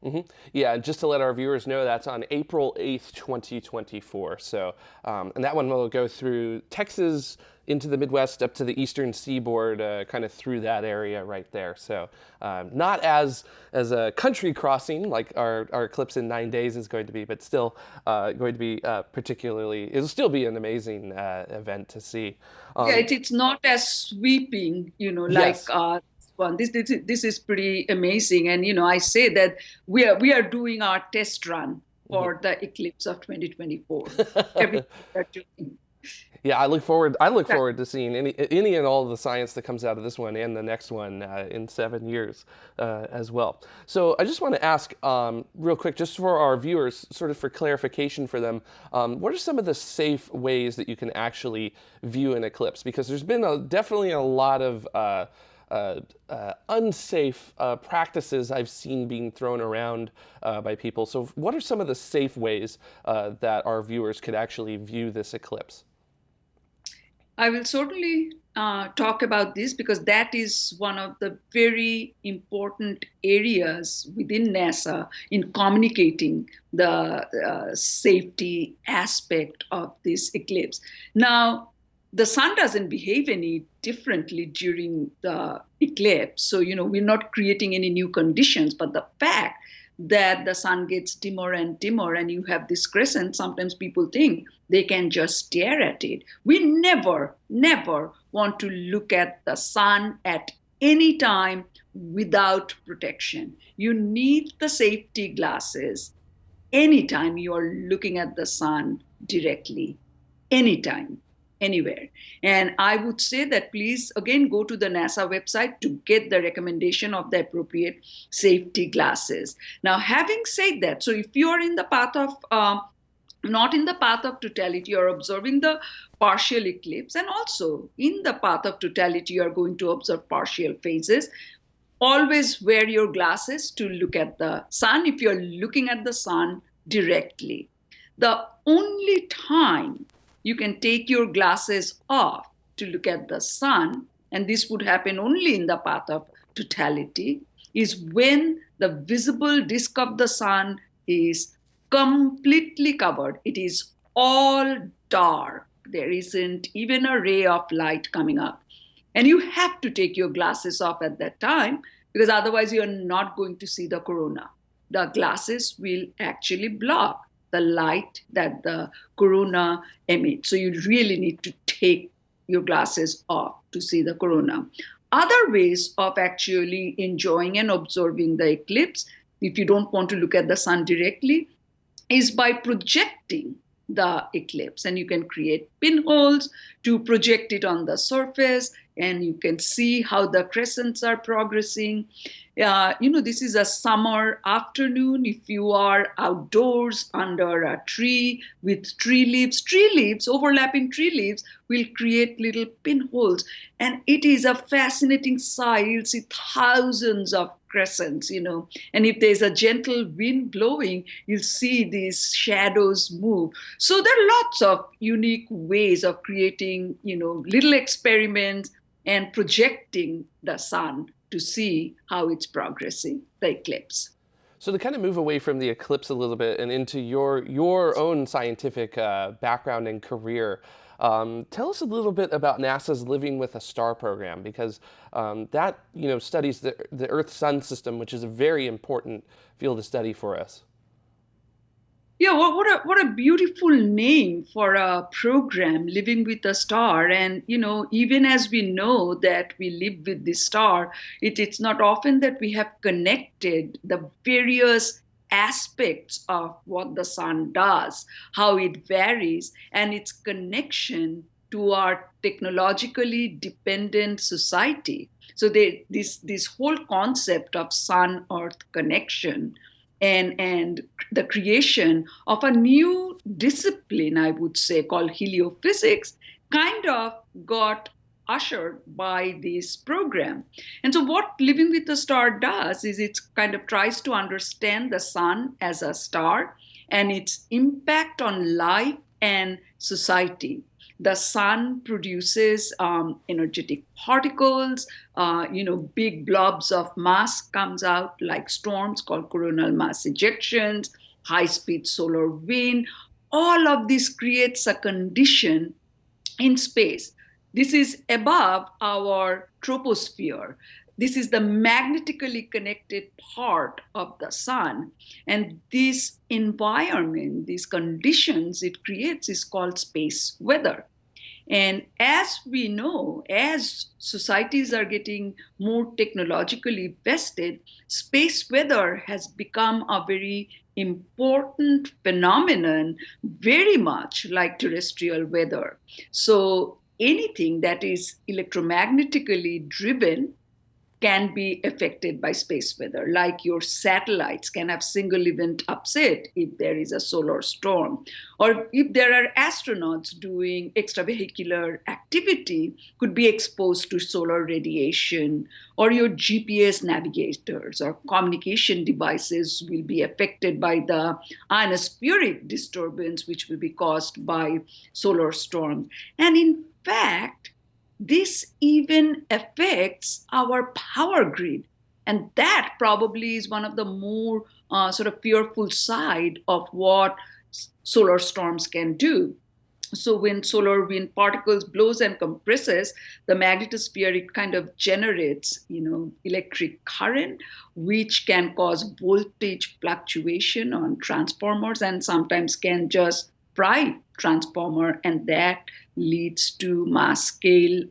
Yeah, and just to let our viewers know, that's on April 8th, 2024. So, and that one will go through Texas, into the Midwest, up to the eastern seaboard, kind of through that area right there. So not as a country crossing like our eclipse in 9 days is going to be, but still going to be particularly, it'll still be an amazing event to see. Yeah, it's not as sweeping, like Yes. this one. This is pretty amazing. And, I say that we are doing our test run for the eclipse of 2024. Everything we are doing. Yeah, I look forward to seeing any and all of the science that comes out of this one and the next one in 7 years as well. So I just want to ask real quick, just for our viewers, sort of for clarification for them, what are some of the safe ways that you can actually view an eclipse? Because there's been definitely a lot of unsafe practices I've seen being thrown around by people. So what are some of the safe ways that our viewers could actually view this eclipse? I will certainly talk about this because that is one of the very important areas within NASA in communicating the safety aspect of this eclipse. Now, the sun doesn't behave any differently during the eclipse. So, we're not creating any new conditions, but the fact that the sun gets dimmer and dimmer and you have this crescent, sometimes people think they can just stare at it. We never want to look at the sun at any time without protection. You need the safety glasses anytime you are looking at the sun directly, anytime, anywhere. And I would say that please, again, go to the NASA website to get the recommendation of the appropriate safety glasses. Now, having said that, so if you are in the path of, not in the path of totality, you're observing the partial eclipse, and also in the path of totality, you're going to observe partial phases. Always wear your glasses to look at the sun if you're looking at the sun directly. The only time you can take your glasses off to look at the sun, and this would happen only in the path of totality, is when the visible disk of the sun is completely covered. It is all dark. There isn't even a ray of light coming up. And you have to take your glasses off at that time because otherwise you're not going to see the corona. The glasses will actually block the light that the corona emits. So you really need to take your glasses off to see the corona. Other ways of actually enjoying and observing the eclipse, if you don't want to look at the sun directly, is by projecting the eclipse. And you can create pinholes to project it on the surface, and you can see how the crescents are progressing. This is a summer afternoon. If you are outdoors under a tree with tree leaves, overlapping tree leaves will create little pinholes. And it is a fascinating sight. You'll see thousands of crescents, and if there's a gentle wind blowing, you'll see these shadows move. So there are lots of unique ways of creating, little experiments and projecting the sun to see how it's progressing, the eclipse. So to kind of move away from the eclipse a little bit and into your own scientific background and career, tell us a little bit about NASA's Living with a Star program, because that studies the Earth-Sun system, which is a very important field of study for us. Yeah, what a beautiful name for a program, Living with a Star. And even as we know that we live with the star, it's not often that we have connected the various aspects of what the sun does, how it varies, and its connection to our technologically dependent society. So this whole concept of sun-earth connection and the creation of a new discipline, I would say, called heliophysics, kind of got ushered by this program. And so, what Living with the Star does is it kind of tries to understand the sun as a star and its impact on life and society. The sun produces energetic particles, big blobs of mass comes out like storms called coronal mass ejections, high-speed solar wind. All of this creates a condition in space. This is above our troposphere. This is the magnetically connected part of the sun. And this environment, these conditions it creates is called space weather. And as we know, as societies are getting more technologically vested, space weather has become a very important phenomenon, very much like terrestrial weather. So anything that is electromagnetically driven can be affected by space weather, like your satellites can have single event upset if there is a solar storm, or if there are astronauts doing extravehicular activity could be exposed to solar radiation, or your GPS navigators or communication devices will be affected by the ionospheric disturbance which will be caused by solar storms. And in fact, this even affects our power grid. And that probably is one of the more sort of fearful side of what solar storms can do. So when solar wind particles blows and compresses the magnetosphere, it kind of generates, electric current, which can cause voltage fluctuation on transformers and sometimes can just fry transformer, and that leads to mass scale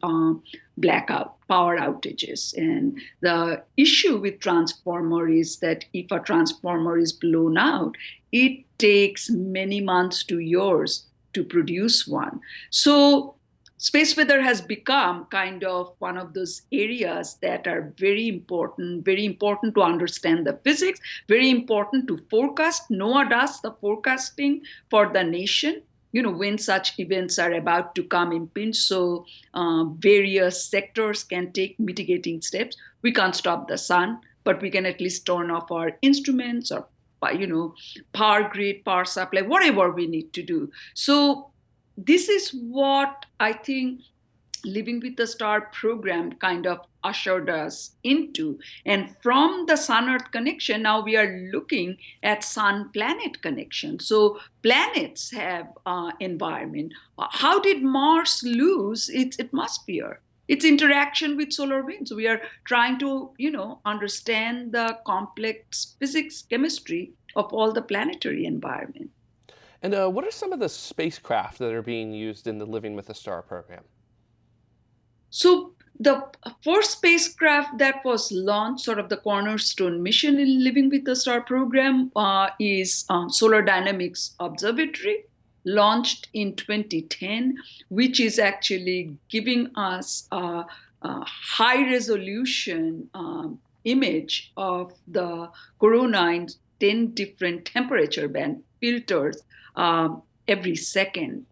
blackout power outages. And the issue with transformer is that if a transformer is blown out, it takes many months to years to produce one. So space weather has become kind of one of those areas that are very important to understand the physics, very important to forecast. NOAA does the forecasting for the nation, when such events are about to come impinge. So various sectors can take mitigating steps. We can't stop the sun, but we can at least turn off our instruments or power grid, power supply, whatever we need to do. So this is what I think Living with the Star program kind of ushered us into. And from the Sun Earth connection, now we are looking at Sun planet connection. So planets have environment. How did Mars lose its atmosphere? Its interaction with solar winds. We are trying to, understand the complex physics, chemistry of all the planetary environment. And what are some of the spacecraft that are being used in the Living with a Star program? So the first spacecraft that was launched, sort of the cornerstone mission in Living with the Star program, is Solar Dynamics Observatory, launched in 2010, which is actually giving us a high resolution image of the corona in 10 different temperature band filters every second.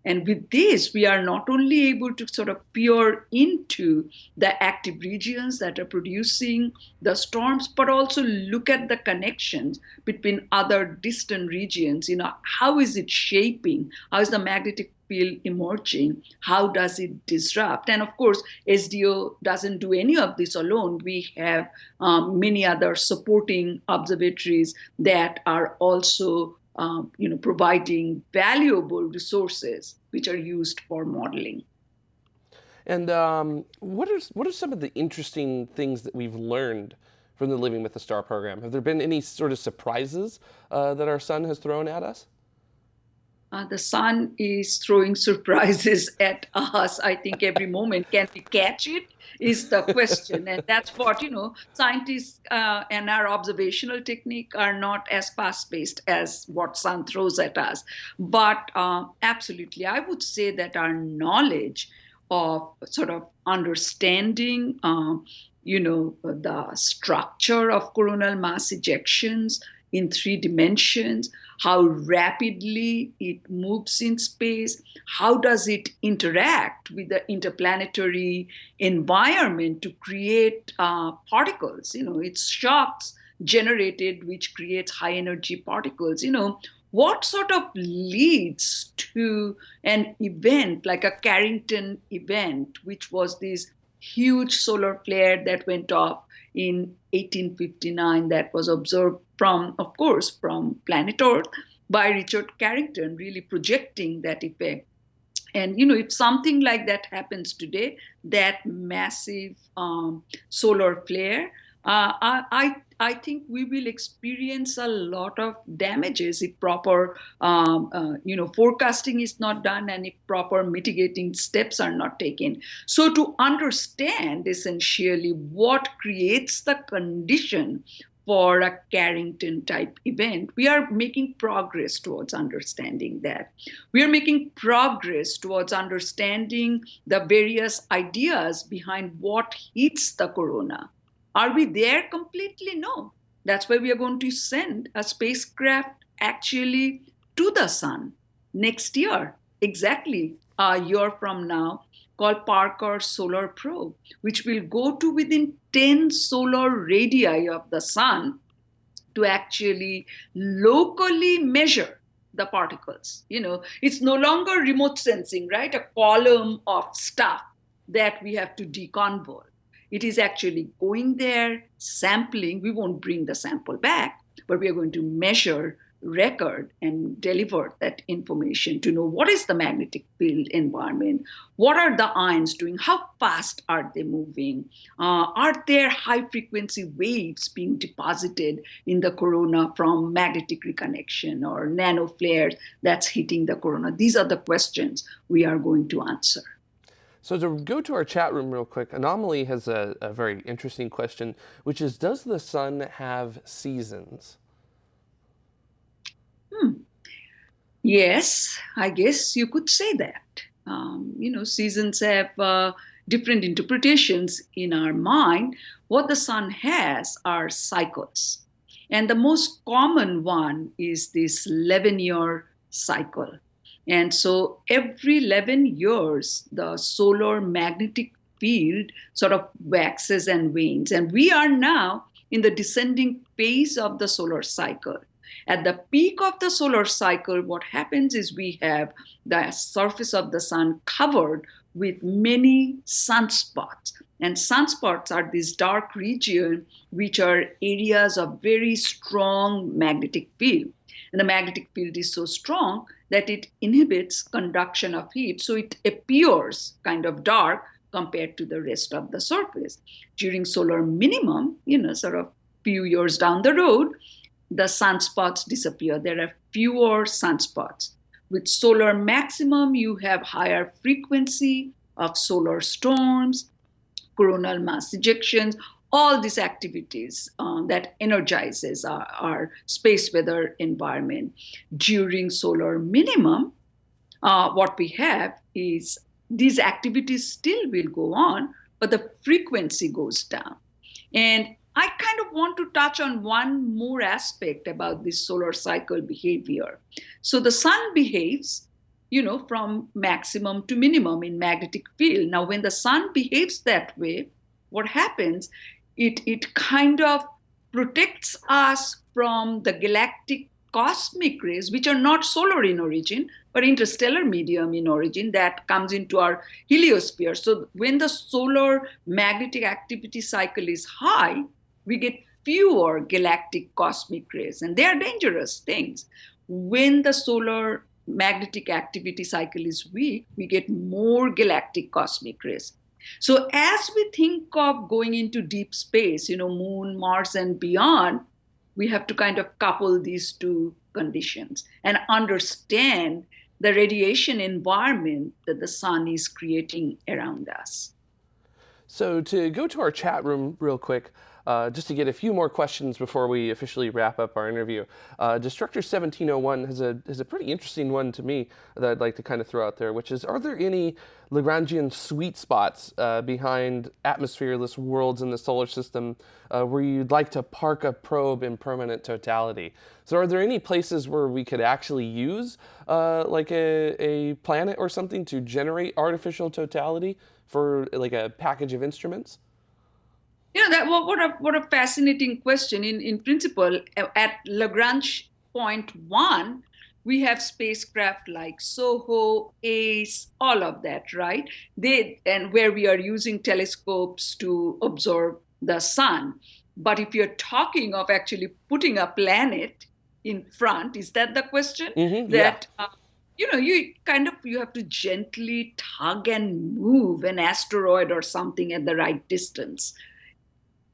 And with this, we are not only able to sort of peer into the active regions that are producing the storms, but also look at the connections between other distant regions. How is it shaping? How is the magnetic field emerging? How does it disrupt? And of course, SDO doesn't do any of this alone. We have many other supporting observatories that are also providing valuable resources which are used for modeling. And what are some of the interesting things that we've learned from the Living with the Star program. Have there been any sort of surprises that our sun has thrown at us? The sun is throwing surprises at us, I think, every moment. Can we catch it is the question. And that's what, scientists and our observational technique are not as fast-paced as what sun throws at us. But absolutely, I would say that our knowledge of sort of understanding, the structure of coronal mass ejections in 3 dimensions, how rapidly it moves in space, how does it interact with the interplanetary environment to create particles. It's shocks generated which creates high energy particles. What sort of leads to an event like a Carrington event, which was this huge solar flare that went off in 1859 that was observed from planet Earth by Richard Carrington, really projecting that effect. And if something like that happens today, that massive solar flare, I think we will experience a lot of damages if proper forecasting is not done and if proper mitigating steps are not taken. So to understand essentially what creates the condition for a Carrington type event, we are making progress towards understanding that. We are making progress towards understanding the various ideas behind what hits the corona. Are we there completely? No. That's why we are going to send a spacecraft actually to the sun next year, exactly a year from now, called Parker Solar Probe, which will go to within 10 solar radii of the sun to actually locally measure the particles. It's no longer remote sensing, right? A column of stuff that we have to deconvolve. It is actually going there, sampling. We won't bring the sample back, but we are going to measure, record, and deliver that information to know what is the magnetic field environment, what are the ions doing, how fast are they moving, are there high frequency waves being deposited in the corona from magnetic reconnection or nano flares that's hitting the corona. These are the questions we are going to answer. So to go to our chat room real quick, Anomaly has a very interesting question, which is, does the sun have seasons? Yes, I guess you could say that. Seasons have different interpretations in our mind. What the sun has are cycles. And the most common one is this 11-year cycle. And so every 11 years, the solar magnetic field sort of waxes and wanes. And we are now in the descending phase of the solar cycle. At the peak of the solar cycle, what happens is we have the surface of the sun covered with many sunspots. And sunspots are these dark regions which are areas of very strong magnetic field. And the magnetic field is so strong that it inhibits conduction of heat. So it appears kind of dark compared to the rest of the surface. During solar minimum, sort of few years down the road, the sunspots disappear. There are fewer sunspots. With solar maximum, you have higher frequency of solar storms, coronal mass ejections, all these activities that energizes our space weather environment. During solar minimum, what we have is these activities still will go on, but the frequency goes down. And I kind of want to touch on one more aspect about this solar cycle behavior. So the sun behaves, from maximum to minimum in magnetic field. Now, when the sun behaves that way, what happens, it kind of protects us from the galactic cosmic rays, which are not solar in origin, but interstellar medium in origin that comes into our heliosphere. So when the solar magnetic activity cycle is high, we get fewer galactic cosmic rays, and they are dangerous things. When the solar magnetic activity cycle is weak, we get more galactic cosmic rays. So as we think of going into deep space, Moon, Mars, and beyond, we have to kind of couple these two conditions and understand the radiation environment that the sun is creating around us. So to go to our chat room real quick, just to get a few more questions before we officially wrap up our interview. Destructor 1701 has a pretty interesting one to me that I'd like to kind of throw out there, which is, are there any Lagrangian sweet spots behind atmosphereless worlds in the solar system where you'd like to park a probe in permanent totality? So are there any places where we could actually use like a planet or something to generate artificial totality for like a package of instruments? What a fascinating question. In principle, at Lagrange point one, we have spacecraft like SOHO, ACE, all of that, right? And where we are using telescopes to observe the sun. But if you're talking of actually putting a planet in front, is that the question? Mm-hmm, that you have to gently tug and move an asteroid or something at the right distance.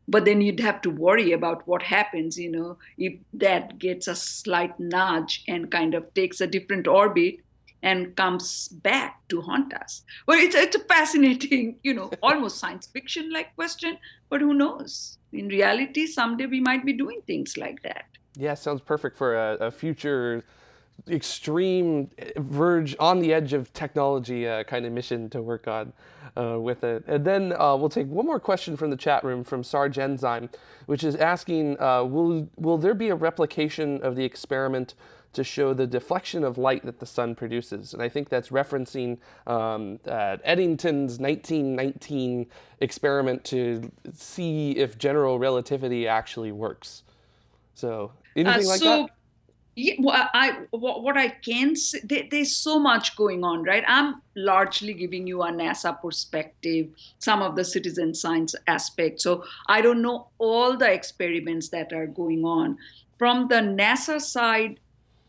But then you'd have to worry about what happens, if that gets a slight nudge and kind of takes a different orbit and comes back to haunt us. Well, it's a fascinating, almost science fiction-like question, but who knows? In reality, someday we might be doing things like that. Yeah, sounds perfect for a future extreme verge on the edge of technology kind of mission to work on with it. And then we'll take one more question from the chat room from Sarge Enzyme, which is asking, will there be a replication of the experiment to show the deflection of light that the sun produces? And I think that's referencing Eddington's 1919 experiment to see if general relativity actually works. So anything like that? Yeah, what I can say, there's so much going on, right? I'm largely giving you a NASA perspective, some of the citizen science aspects. So I don't know all the experiments that are going on. From the NASA side,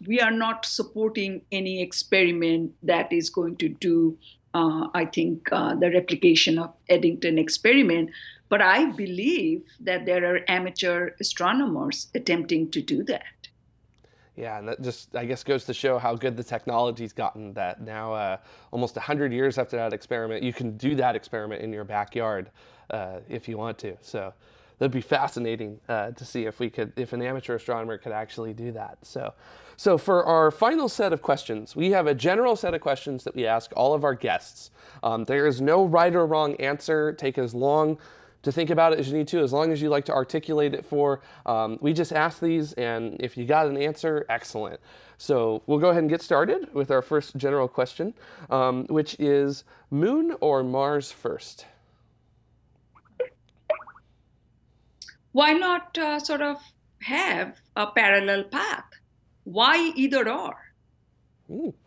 we are not supporting any experiment that is going to do, the replication of Eddington experiment. But I believe that there are amateur astronomers attempting to do that. Yeah, and that just, I guess, goes to show how good the technology's gotten, that now, almost 100 years after that experiment, you can do that experiment in your backyard if you want to. So that'd be fascinating to see if an amateur astronomer could actually do that. So for our final set of questions, we have a general set of questions that we ask all of our guests. There is no right or wrong answer. Take as long to think about it as you need to, as long as you like to articulate it for. We just ask these, and if you got an answer, excellent. So we'll go ahead and get started with our first general question, which is Moon or Mars first? Why not sort of have a parallel path? Why either or?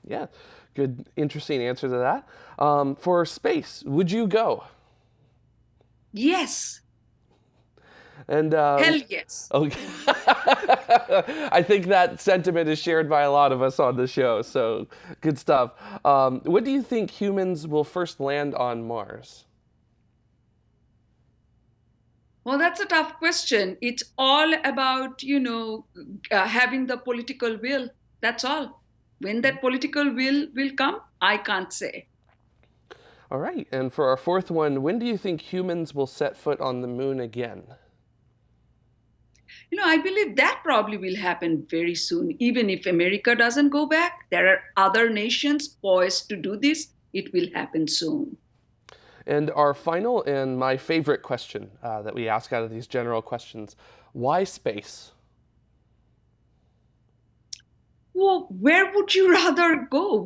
Yeah, good, interesting answer to that. For space, would you go? Yes. And hell yes. Okay. I think that sentiment is shared by a lot of us on the show, so good stuff. When do you think humans will first land on Mars? Well, that's a tough question. It's all about, having the political will. That's all. When that political will come, I can't say. All right, and for our fourth one, when do you think humans will set foot on the moon again? I believe that probably will happen very soon. Even if America doesn't go back, there are other nations poised to do this. It will happen soon. And our final and my favorite question that we ask out of these general questions, why space? Well, where would you rather go?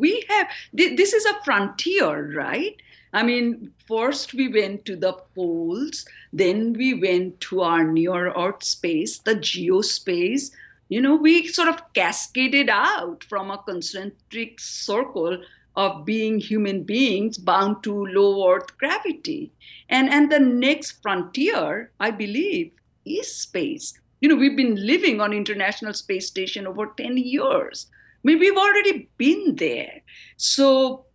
This is a frontier, right? I mean, first we went to the poles, then we went to our near Earth space, the geospace. We sort of cascaded out from a concentric circle of being human beings bound to low Earth gravity. And the next frontier, I believe, is space. We've been living on International Space Station over 10 years. I mean, we've already been there. So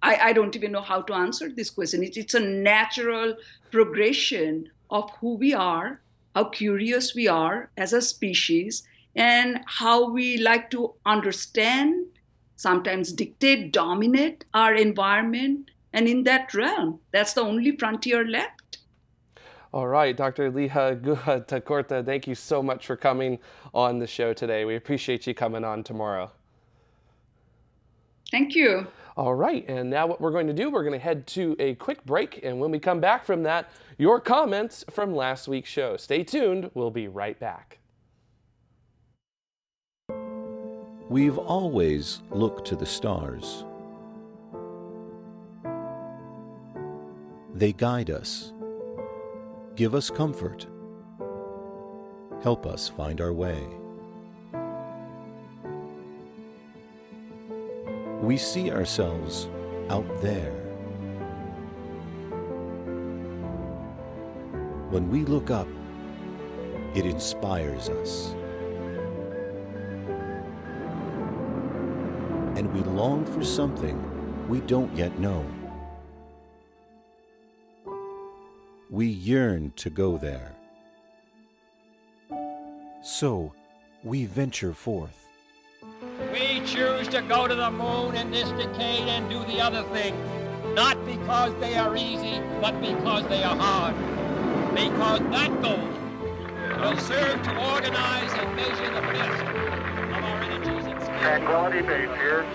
I don't even know how to answer this question. It's a natural progression of who we are, how curious we are as a species, and how we like to understand, sometimes dictate, dominate our environment. And in that realm, that's the only frontier left. All right, Dr. Liha Guha Takorta, thank you so much for coming on the show today. We appreciate you coming on tomorrow. Thank you. All right, and now what we're going to do, we're going to head to a quick break, and when we come back from that, your comments from last week's show. Stay tuned, we'll be right back. We've always looked to the stars. They guide us, give us comfort, help us find our way. We see ourselves out there. When we look up, it inspires us. And we long for something we don't yet know. We yearn to go there. So, we venture forth. We choose to go to the moon in this decade and do the other thing, not because they are easy, but because they are hard. Because that goal will serve to organize and measure the best of our energies and skills. Tranquility Base here.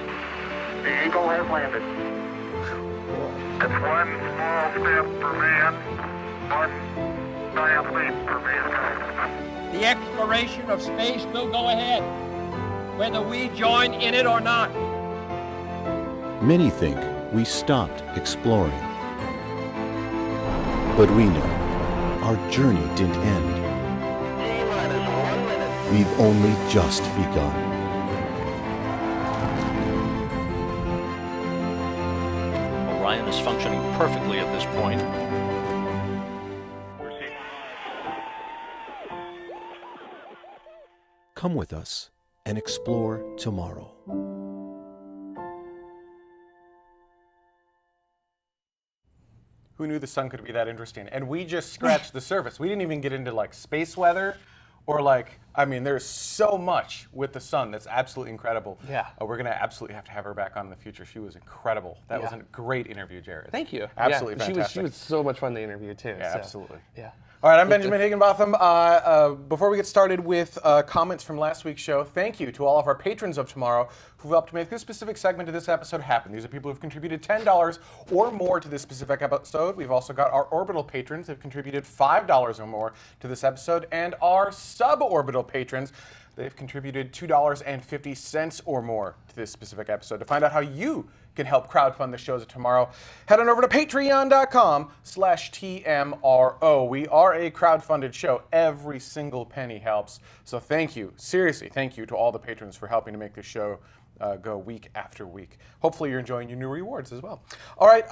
The Eagle has landed. It's one small step for man, one giant leap for mankind. The exploration of space will go ahead, whether we join in it or not. Many think we stopped exploring. But we know our journey didn't end. T-minus 1 minute. We've only just begun. Orion is functioning perfectly at this point. Come with us and explore tomorrow. Who knew the sun could be that interesting? And we just scratched the surface. We didn't even get into like space weather or like, I mean, there's so much with the sun that's absolutely incredible. Yeah. We're going to absolutely have to have her back on in the future. She was incredible. That was a great interview, Jared. Thank you. Absolutely Yeah, fantastic. She was so much fun to interview too. Yeah, so, absolutely. Yeah. All right, I'm Benjamin Higginbotham. Before we get started with comments from last week's show, thank you to all of our patrons of tomorrow who helped make this specific segment of this episode happen. These are people who've contributed $10 or more to this specific episode. We've also got our orbital patrons who've contributed $5 or more to this episode, and our suborbital patrons. They've contributed $2.50 or more to this specific episode. To find out how you can help crowdfund the shows of tomorrow, head on over to patreon.com/TMRO. We are a crowdfunded show. Every single penny helps. So thank you, seriously, thank you to all the patrons for helping to make this show go week after week. Hopefully you're enjoying your new rewards as well. All right,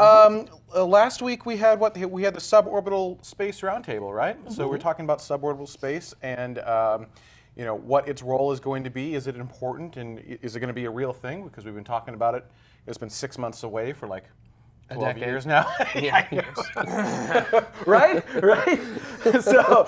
last week we had the suborbital space roundtable, right? So we're talking about suborbital space and you know, what its role is going to be. Is it important, and is it going to be a real thing? Because we've been talking about it. It's been 6 months away for like 12 years now. Yeah. Right? So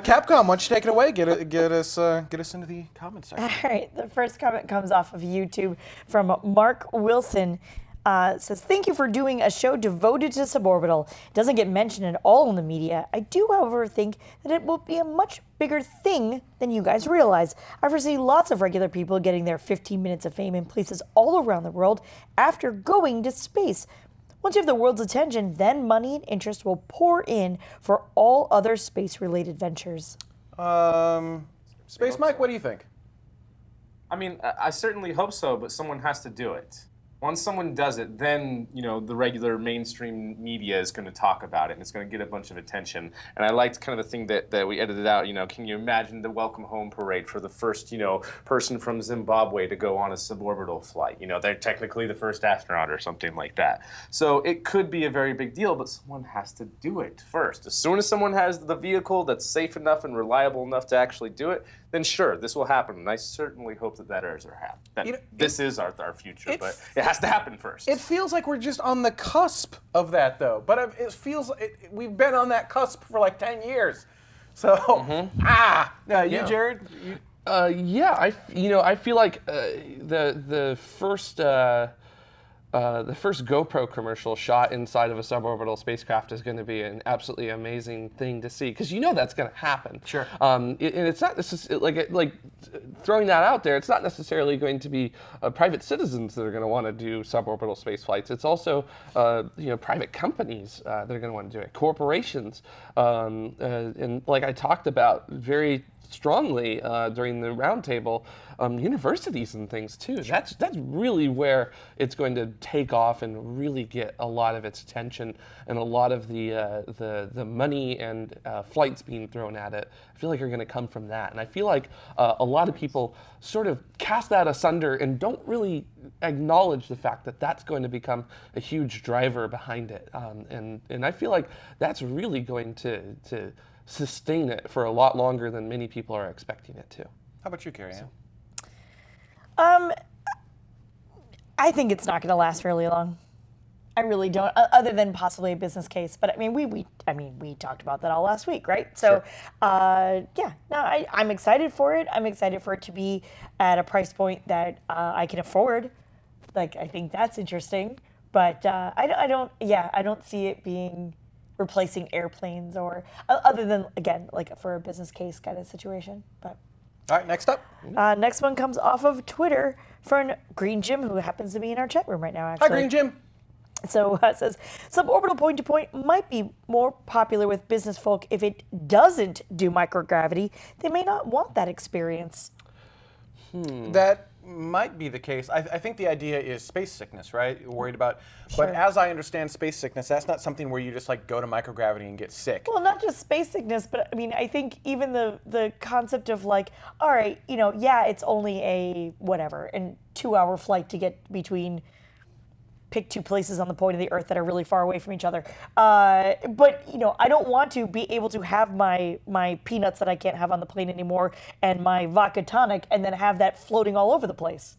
Capcom, why don't you take it away? Get us into the comments section. All right, the first comment comes off of YouTube from Mark Wilson. Says, thank you for doing a show devoted to suborbital. It doesn't get mentioned at all in the media. I do, however, think that it will be a much bigger thing than you guys realize. I foresee lots of regular people getting their 15 minutes of fame in places all around the world after going to space. Once you have the world's attention, then money and interest will pour in for all other space-related ventures. Space Mike, what do you think? I mean, I certainly hope so, but someone has to do it. Once someone does it, then, you know, the regular mainstream media is going to talk about it, and it's going to get a bunch of attention. And I liked kind of the thing that we edited out, you know, can you imagine the welcome home parade for the first, you know, person from Zimbabwe to go on a suborbital flight? You know, they're technically the first astronaut or something like that. So it could be a very big deal, but someone has to do it first. As soon as someone has the vehicle that's safe enough and reliable enough to actually do it, then sure, this will happen. And I certainly hope that is our happen. This is our future, but it has to happen first. It feels like we're just on the cusp of that, though. But it feels we've been on that cusp for like 10 years. So, you, Jared? Yeah, I feel like the first GoPro commercial shot inside of a suborbital spacecraft is going to be an absolutely amazing thing to see, because that's going to happen. Sure. And it's not like throwing that out there. It's not necessarily going to be private citizens that are going to want to do suborbital space flights. It's also private companies that are going to want to do it, corporations, and like I talked about very strongly during the roundtable, universities and things too. That's really where it's going to take off and really get a lot of its attention and a lot of the money and flights being thrown at it. I feel like are going to come from that, and I feel like a lot of people sort of cast that asunder and don't really acknowledge the fact that that's going to become a huge driver behind it, and I feel like that's really going to sustain it for a lot longer than many people are expecting it to. How about you, Carrie Ann? I think it's not going to last really long. I really don't, other than possibly a business case. But I mean, we talked about that all last week, right? So, sure. I'm excited for it. I'm excited for it to be at a price point that I can afford. Like, I think that's interesting. But I don't see it being replacing airplanes or other than, again, like for a business case kind of situation. But all right, next up. Next one comes off of Twitter from Green Jim, who happens to be in our chat room right now, actually. Hi, Green Jim. So it says, suborbital point-to-point might be more popular with business folk if it doesn't do microgravity. They may not want that experience. That might be the case. I think the idea is space sickness, right? You're worried about. Sure. But as I understand space sickness, that's not something where you just like go to microgravity and get sick. Well, not just space sickness, but I mean, I think even the concept of like, all right, it's only a 2-hour flight to get between, pick two places on the point of the Earth that are really far away from each other. But I don't want to be able to have my peanuts that I can't have on the plane anymore and my vodka tonic and then have that floating all over the place.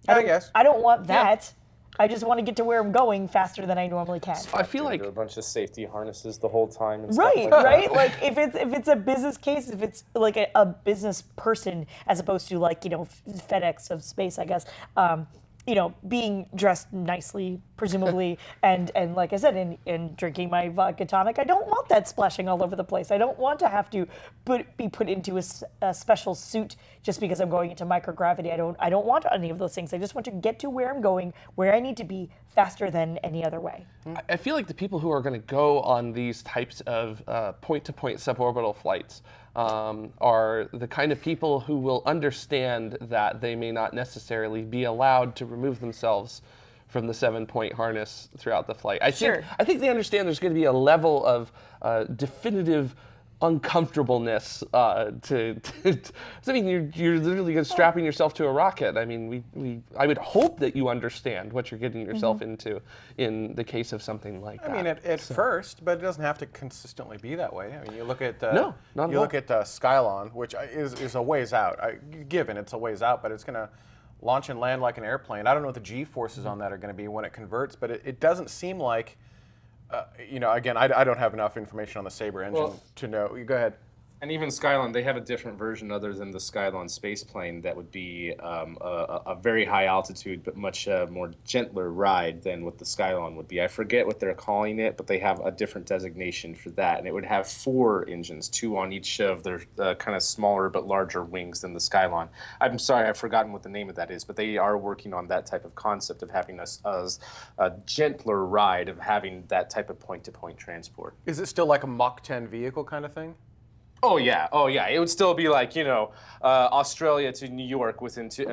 I guess. I don't want that. Yeah. I just want to get to where I'm going faster than I normally can. I feel like a bunch of safety harnesses the whole time. And right, stuff like right. Like if it's a business case, if it's like a business person as opposed to like FedEx of space, I guess. Being dressed nicely, presumably, and like I said, and drinking my vodka tonic. I don't want that splashing all over the place. I don't want to have to be put into a special suit just because I'm going into microgravity. I don't want any of those things. I just want to get to where I'm going, where I need to be, faster than any other way. I feel like the people who are going to go on these types of point-to-point suborbital flights are the kind of people who will understand that they may not necessarily be allowed to remove themselves from the 7-point harness throughout the flight. I think they understand there's going to be a level of definitive uncomfortableness I mean, you're literally strapping yourself to a rocket. I mean, I would hope that you understand what you're getting yourself into in the case of something like that. I mean, at first, but it doesn't have to consistently be that way. I mean, you look at look at Skylon, which is a ways out. Given it's a ways out, but it's going to launch and land like an airplane. I don't know what the G-forces on that are going to be when it converts, but it doesn't seem like. Again, I don't have enough information on the Sabre engine to know. You go ahead. And even Skylon, they have a different version other than the Skylon space plane that would be a very high altitude but much more gentler ride than what the Skylon would be. I forget what they're calling it, but they have a different designation for that. And it would have 4 engines, 2 on each of their kind of smaller but larger wings than the Skylon. I'm sorry, I've forgotten what the name of that is, but they are working on that type of concept of having a gentler ride, of having that type of point-to-point transport. Is it still like a Mach 10 vehicle kind of thing? Oh yeah. It would still be like Australia to New York within 2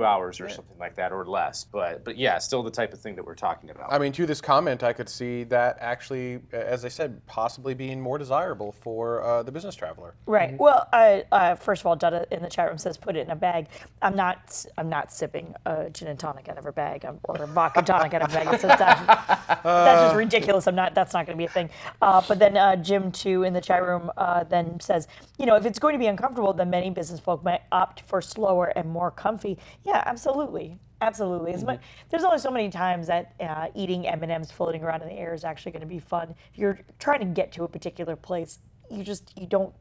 hours or something like that, or less. But yeah, still the type of thing that we're talking about. I mean, to this comment, I could see that actually, as I said, possibly being more desirable for the business traveler. Right. Well, first of all, Dutta in the chat room says put it in a bag. I'm not sipping a gin and tonic out of a bag or a vodka tonic out of a bag. That's just ridiculous. That's not going to be a thing. But then Jim 2 in the chat room then then says, if it's going to be uncomfortable, then many business folk might opt for slower and more comfy. Yeah, absolutely. Absolutely. There's only so many times that eating M&Ms floating around in the air is actually going to be fun. If you're trying to get to a particular place, you don't,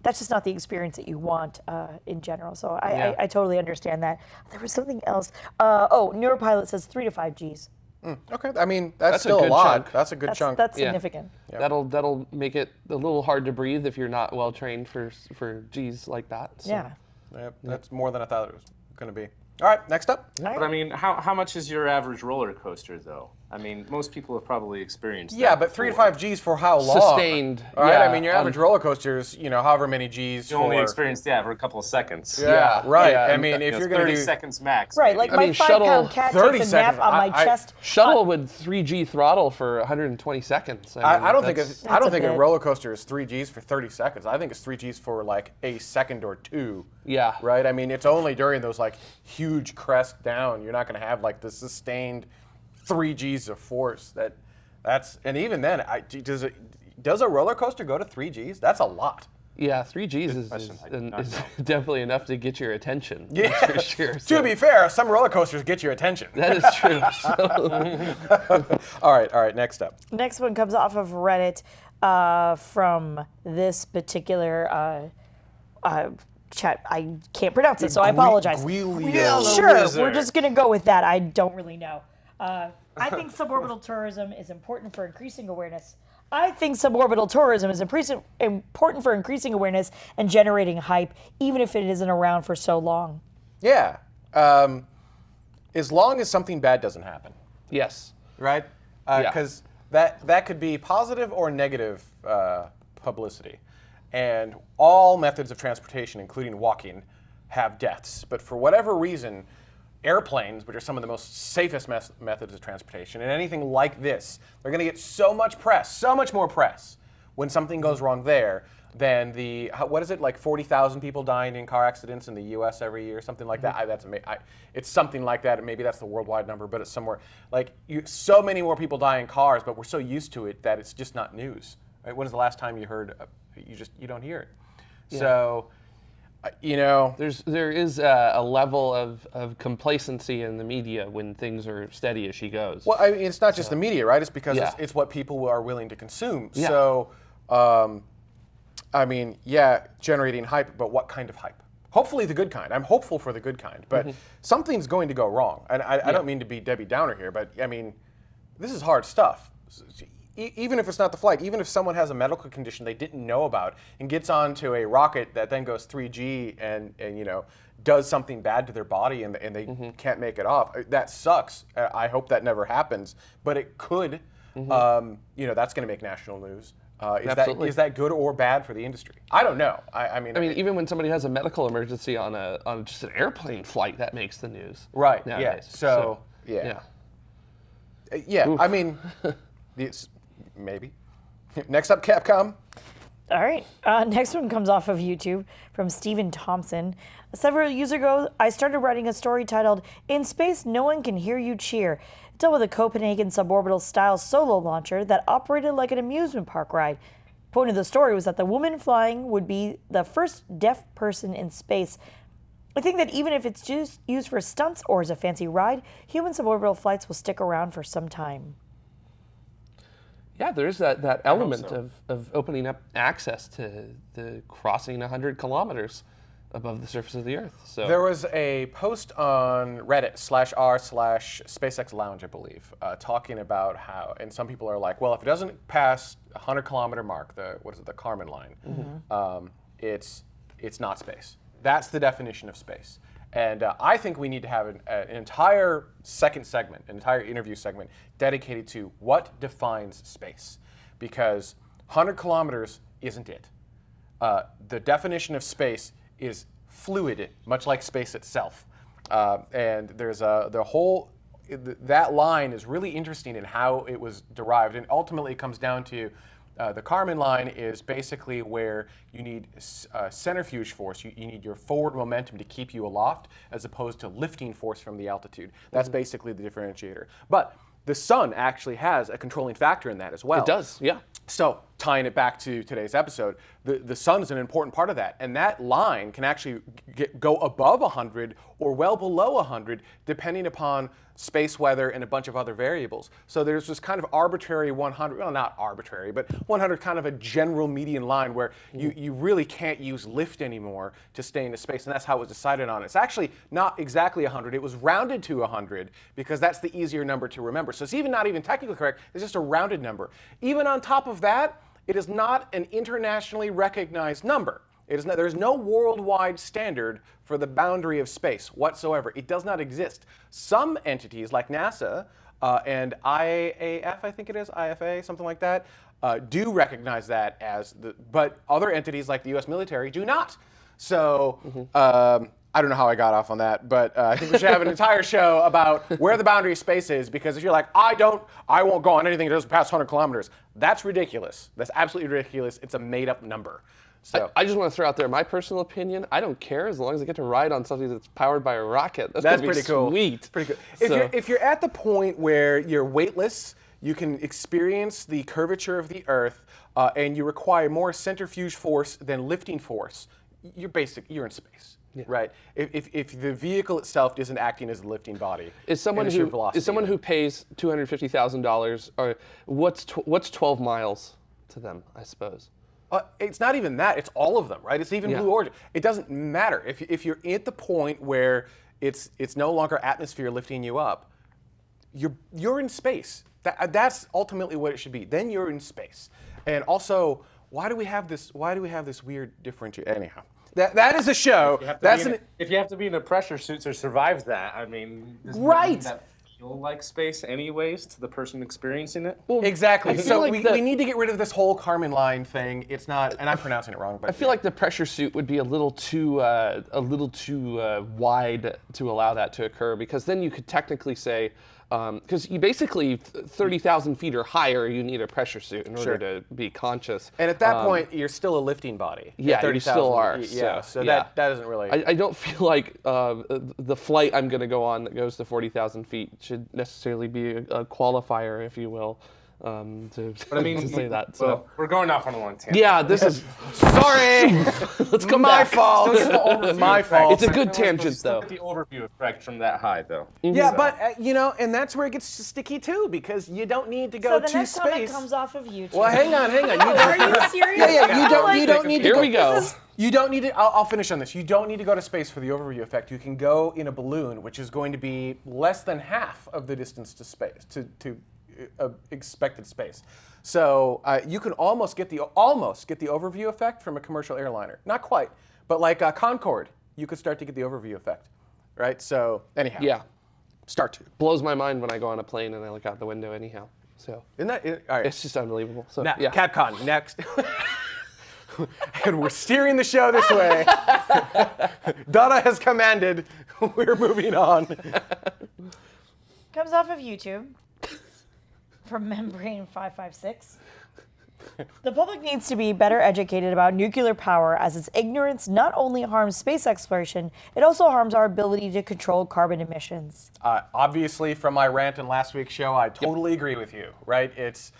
that's just not the experience that you want in general. So I totally understand that. There was something else. Neuropilot says 3 to 5 Gs. Okay, I mean, that's still a a lot. chunk. That's a good chunk. That's significant. Yep. That'll make it a little hard to breathe if you're not well trained for G's like that. So. Yeah. Yep, that's more than I thought it was going to be. All right, next up. But I mean, how much is your average roller coaster, though? I mean, most people have probably experienced that. Yeah, but 3 to 5 Gs for how long? Sustained. All right, I mean, your average roller coaster is, however many Gs you only experienced, for a couple of seconds. Yeah, right. Yeah. I mean, if you're going to 30 do seconds max. Right, like my 5-pound cat 30 takes a nap seconds. on my chest. Shuttle with 3G throttle for 120 seconds. I don't think a bit. roller coaster is 3 Gs for 30 seconds. I think it's 3 Gs for like a second or two. Yeah. Right? I mean, it's only during those like huge crest down. You're not going to have like the sustained 3 Gs of force. And even then, does a roller coaster go to 3 Gs? That's a lot. Yeah, 3 Gs is definitely enough to get your attention. Yeah, for sure. To be fair, some roller coasters get your attention. That is true. All right, next up. Next one comes off of Reddit from this particular chat. I can't pronounce it, so I apologize. Sure, we're just going to go with that. I don't really know. I think suborbital tourism is important for increasing awareness. I think suborbital tourism is important for increasing awareness and generating hype, even if it isn't around for so long. Yeah. As long as something bad doesn't happen. Yes. Right? Because that could be positive or negative publicity. And all methods of transportation, including walking, have deaths. But for whatever reason, airplanes, which are some of the most safest methods of transportation, and anything like this, they're going to get so much press, so much more press when something goes wrong there than what is it, like 40,000 people dying in car accidents in the U.S. every year, something like that. It's something like that, and maybe that's the worldwide number, but it's somewhere. Like, so many more people die in cars, but we're so used to it that it's just not news. Right? When is the last time you heard, you don't hear it. Yeah. So, there is a level of complacency in the media when things are steady as she goes. Well, I mean, it's not just the media, right? It's because it's what people are willing to consume. Yeah. So, generating hype, but what kind of hype? Hopefully the good kind. I'm hopeful for the good kind, but something's going to go wrong. And I don't mean to be Debbie Downer here, but I mean, this is hard stuff. Even if it's not the flight, even if someone has a medical condition they didn't know about and gets onto a rocket that then goes 3G and does something bad to their body and they can't make it off, that sucks. I hope that never happens, but it could. That's going to make national news. Is that good or bad for the industry? I don't know. I mean, even when somebody has a medical emergency on just an airplane flight, that makes the news. Right. Nowadays. Yeah. So yeah. I mean, maybe. Next up, Capcom. All right. Next one comes off of YouTube from Stephen Thompson. Several years ago, I started writing a story titled "In Space, No One Can Hear You Cheer." It dealt with a Copenhagen suborbital-style solo launcher that operated like an amusement park ride. The point of the story was that the woman flying would be the first deaf person in space. I think that even if it's just used for stunts or as a fancy ride, human suborbital flights will stick around for some time. Yeah, there is that element of opening up access to the crossing 100 kilometers above the surface of the Earth. So there was a post on Reddit /r/SpaceX Lounge, I believe, talking about how, and some people are like, well, if it doesn't pass 100 kilometer mark, the Kármán line, it's not space. That's the definition of space. And I think we need to have an entire second segment, an entire interview segment dedicated to what defines space. Because 100 kilometers isn't it. The definition of space is fluid, much like space itself. And there's that line is really interesting in how it was derived. And ultimately it comes down to the Kármán line is basically where you need centrifuge force. You need your forward momentum to keep you aloft as opposed to lifting force from the altitude. That's basically the differentiator. But the sun actually has a controlling factor in that as well. It does, yeah. So tying it back to today's episode, the sun is an important part of that. And that line can actually go above 100 or well below 100, depending upon space weather and a bunch of other variables. So there's this kind of arbitrary 100, well, not arbitrary, but 100 kind of a general median line where you really can't use lift anymore to stay in the space. And that's how it was decided on. It's actually not exactly 100. It was rounded to 100 because that's the easier number to remember. So it's even not even technically correct. It's just a rounded number. Even on top of that, it is not an internationally recognized number. It is not, there's no worldwide standard for the boundary of space whatsoever. It does not exist. Some entities like NASA and IAF, I think it is, IFA, something like that, do recognize that as but other entities like the US military do not. So I don't know how I got off on that, but I think we should have an entire show about where the boundary of space is, because if you're like, I won't go on anything that doesn't pass 100 kilometers, that's ridiculous. That's absolutely ridiculous. It's a made up number. So I just want to throw out there my personal opinion. I don't care as long as I get to ride on something that's powered by a rocket. That's pretty cool. Sweet. Pretty cool. If you're at the point where you're weightless, you can experience the curvature of the Earth, and you require more centrifuge force than lifting force, you're in space. Yeah. Right. If the vehicle itself isn't acting as a lifting body, is someone who pays $250,000, or what's 12 miles to them, I suppose. It's not even that. It's all of them, right? It's even Blue Origin. It doesn't matter if you're at the point where it's no longer atmosphere lifting you up. You're in space. That's ultimately what it should be. Then you're in space. And also, why do we have this weird differentiation? Anyhow. That is a show. If you have to be in a pressure suit to survive that, I mean, right? That feel like space, anyways, to the person experiencing it. Well, exactly. So we need to get rid of this whole Kármán line thing. It's not, and I'm pronouncing it wrong. But I feel like the pressure suit would be a little too wide to allow that to occur, because then you could technically say. Because you basically 30,000 feet or higher, you need a pressure suit in order to be conscious. And at that point, you're still a lifting body. Yeah, you still are. So that doesn't really. I don't feel like the flight I'm going to go on that goes to 40,000 feet should necessarily be a qualifier, if you will. To say that. So well, we're going off on a long tangent. Yeah, this is sorry. Let's come My back. fault. My fault. It's a good tangent, though. The overview effect from that high, though. Yeah, but and that's where it gets sticky too, because you don't need to go to space. So the next comment comes off of YouTube. Well, hang on. Are you serious? Yeah. You don't need to. Here we go. You don't need to. I'll finish on this. You don't need to go to space for the overview effect. You can go in a balloon, which is going to be less than half of the distance to space to expected space. So you can almost get the overview effect from a commercial airliner. Not quite, but like Concorde, you could start to get the overview effect, right? So anyhow, start to. Blows my mind when I go on a plane and I look out the window. Anyhow, so isn't that all right? It's just unbelievable. So now, Capcom next. And we're steering the show this way. Donna has commanded. We're moving on. Comes off of YouTube. From Membrane 556. The public needs to be better educated about nuclear power, as its ignorance not only harms space exploration, it also harms our ability to control carbon emissions. Obviously, from my rant in last week's show, I totally agree with you. Right? It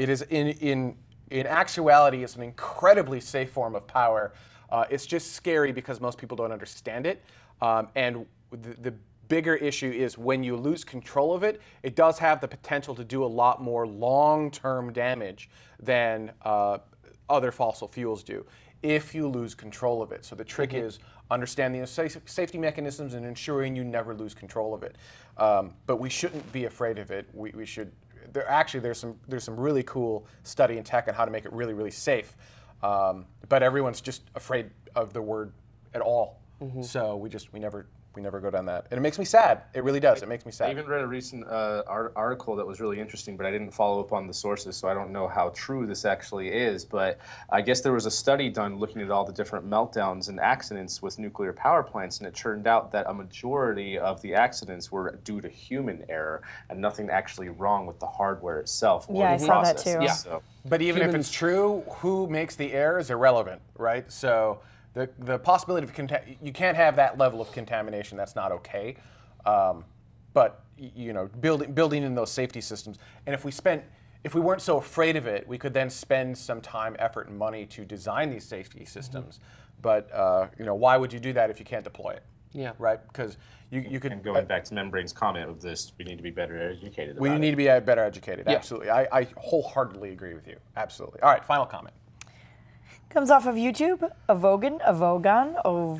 is in actuality, it's an incredibly safe form of power. It's just scary because most people don't understand it, and the bigger issue is when you lose control of it, it does have the potential to do a lot more long-term damage than other fossil fuels do if you lose control of it. So the trick is understanding the safety mechanisms and ensuring you never lose control of it. But we shouldn't be afraid of it. We should. There's some really cool study in tech on how to make it really, really safe. But everyone's just afraid of the word at all. So we never go down that. And it makes me sad. It really does. It makes me sad. I even read a recent article that was really interesting, but I didn't follow up on the sources, so I don't know how true this actually is. But I guess there was a study done looking at all the different meltdowns and accidents with nuclear power plants, and it turned out that a majority of the accidents were due to human error and nothing actually wrong with the hardware itself or the I saw that process. too. Yeah. So, but even if it's true, who makes the error is irrelevant, right? So the possibility of you can't have that level of contamination. That's not okay. But building in those safety systems, and if we spent if we weren't so afraid of it, we could then spend some time, effort, and money to design these safety systems. But why would you do that if you can't deploy it? Yeah. Right? Because you could. And going back to Membrane's comment of this, we need to be better educated about We it. need to be better educated. Yeah. Absolutely. I wholeheartedly agree with you. Absolutely. All right. Final comment. Comes off of YouTube. Avogan. Oh,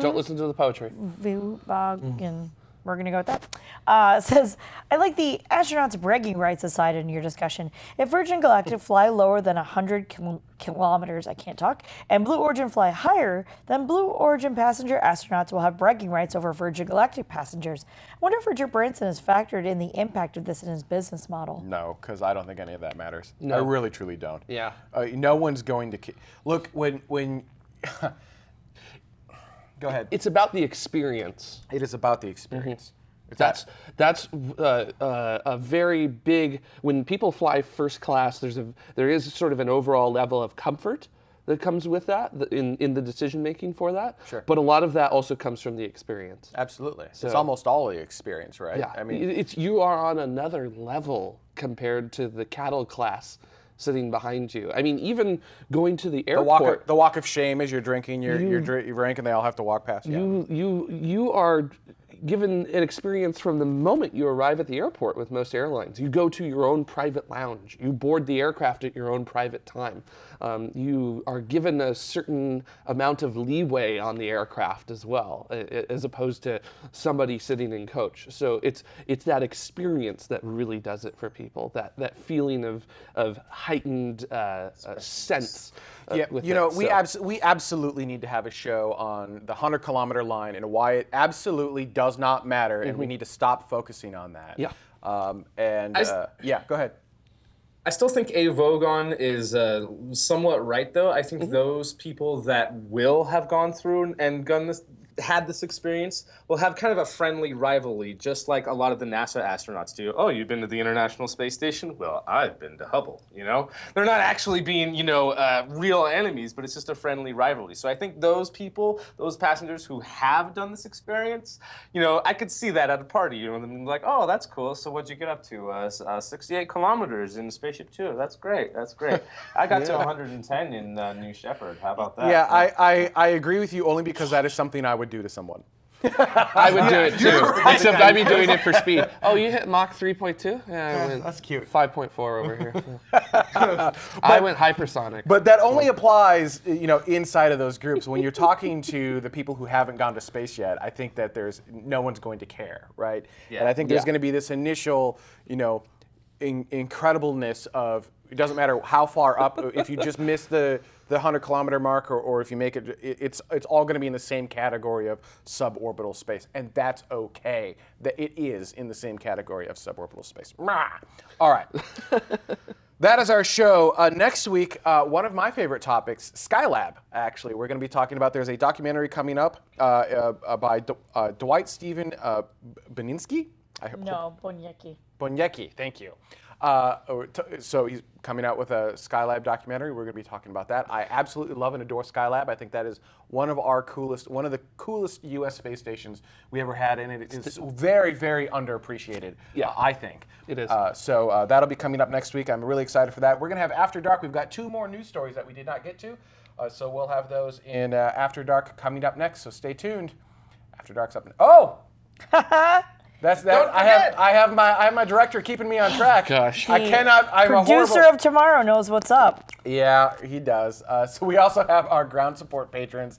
don't listen to the poetry. Vogan. We're going to go with that. Says, I like the astronauts' bragging rights aside in your discussion. If Virgin Galactic fly lower than 100 kilometers, I can't talk, and Blue Origin fly higher, then Blue Origin passenger astronauts will have bragging rights over Virgin Galactic passengers. I wonder if Richard Branson has factored in the impact of this in his business model. No, because I don't think any of that matters. No. I really, truly don't. Yeah. No one's going to... Look, when Go ahead. It's about the experience. It is about the experience. That's a very big. When people fly first class, there is sort of an overall level of comfort that comes with that in the decision making for that. Sure. But a lot of that also comes from the experience. Absolutely. So- It's almost all the experience, right? Yeah. I mean, you are on another level compared to the cattle class sitting behind you. I mean, even going to the airport. the walk of shame as you're drinking your drink, and they all have to walk past you. You are given an experience from the moment you arrive at the airport with most airlines. You go to your own private lounge. You board the aircraft at your own private time. You are given a certain amount of leeway on the aircraft as well, as opposed to somebody sitting in coach. So it's that experience that really does it for people. That feeling of heightened sense. Yeah, with we absolutely need to have a show on the 100-kilometer line and why it absolutely does not matter, and we need to stop focusing on that. Yeah. Yeah, go ahead. I still think A. Vogon is somewhat right, though. I think those people that will have gone through and had this experience will have kind of a friendly rivalry, just like a lot of the NASA astronauts do. Oh, you've been to the International Space Station? Well, I've been to Hubble, They're not actually being, real enemies, but it's just a friendly rivalry. So I think those people, those passengers who have done this experience, I could see that at a party, them like, oh, that's cool. So what'd you get up to? 68 kilometers in Spaceship Two. That's great. That's great. I got to 110 in New Shepard. How about that? Yeah, I agree with you only because that is something I would do to someone. I would do it too, except I'd be doing it for speed. Oh, you hit Mach 3.2? Yeah, I went that's cute. 5.4 over here. I went hypersonic. But that only applies, inside of those groups. When you're talking to the people who haven't gone to space yet, I think that no one's going to care, right? Yeah. And I think there's going to be this initial, incredibleness of, it doesn't matter how far up, if you just miss the 100-kilometer mark or if you make it, it's all going to be in the same category of suborbital space. And that's okay. That it is in the same category of suborbital space. All right. That is our show. Next week, one of my favorite topics, Skylab, actually. We're going to be talking about, there's a documentary coming up by Dwight Stephen Boninsky. Boniecki, thank you. So he's coming out with a Skylab documentary. We're going to be talking about that. I absolutely love and adore Skylab. I think that is one of the coolest U.S. space stations we ever had, and it is very, very underappreciated. Yeah, I think it is. So that'll be coming up next week. I'm really excited for that. We're going to have After Dark. We've got 2 more news stories that we did not get to, so we'll have those in After Dark coming up next. So stay tuned. After Dark's up. Oh. That's that. I have my director keeping me on track. Gosh, I cannot. I'm Producer of Tomorrow knows what's up. Yeah, he does. So we also have our ground support patrons.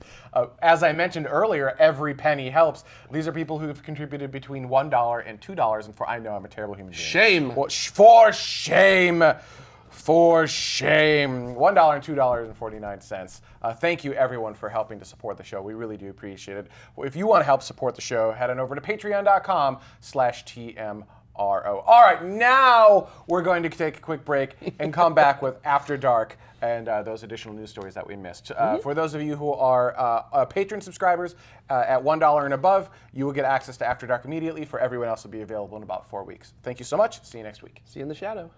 As I mentioned earlier, every penny helps. These are people who have contributed between $1 and $2, and I know I'm a terrible human being. Shame. Well, for shame. For shame. $1 and $2.49. Thank you, everyone, for helping to support the show. We really do appreciate it. If you want to help support the show, head on over to patreon.com/TMRO. All right, now we're going to take a quick break and come back with After Dark and those additional news stories that we missed. For those of you who are patron subscribers at $1 and above, you will get access to After Dark immediately. For everyone else, it will be available in about 4 weeks. Thank you so much. See you next week. See you in the shadow.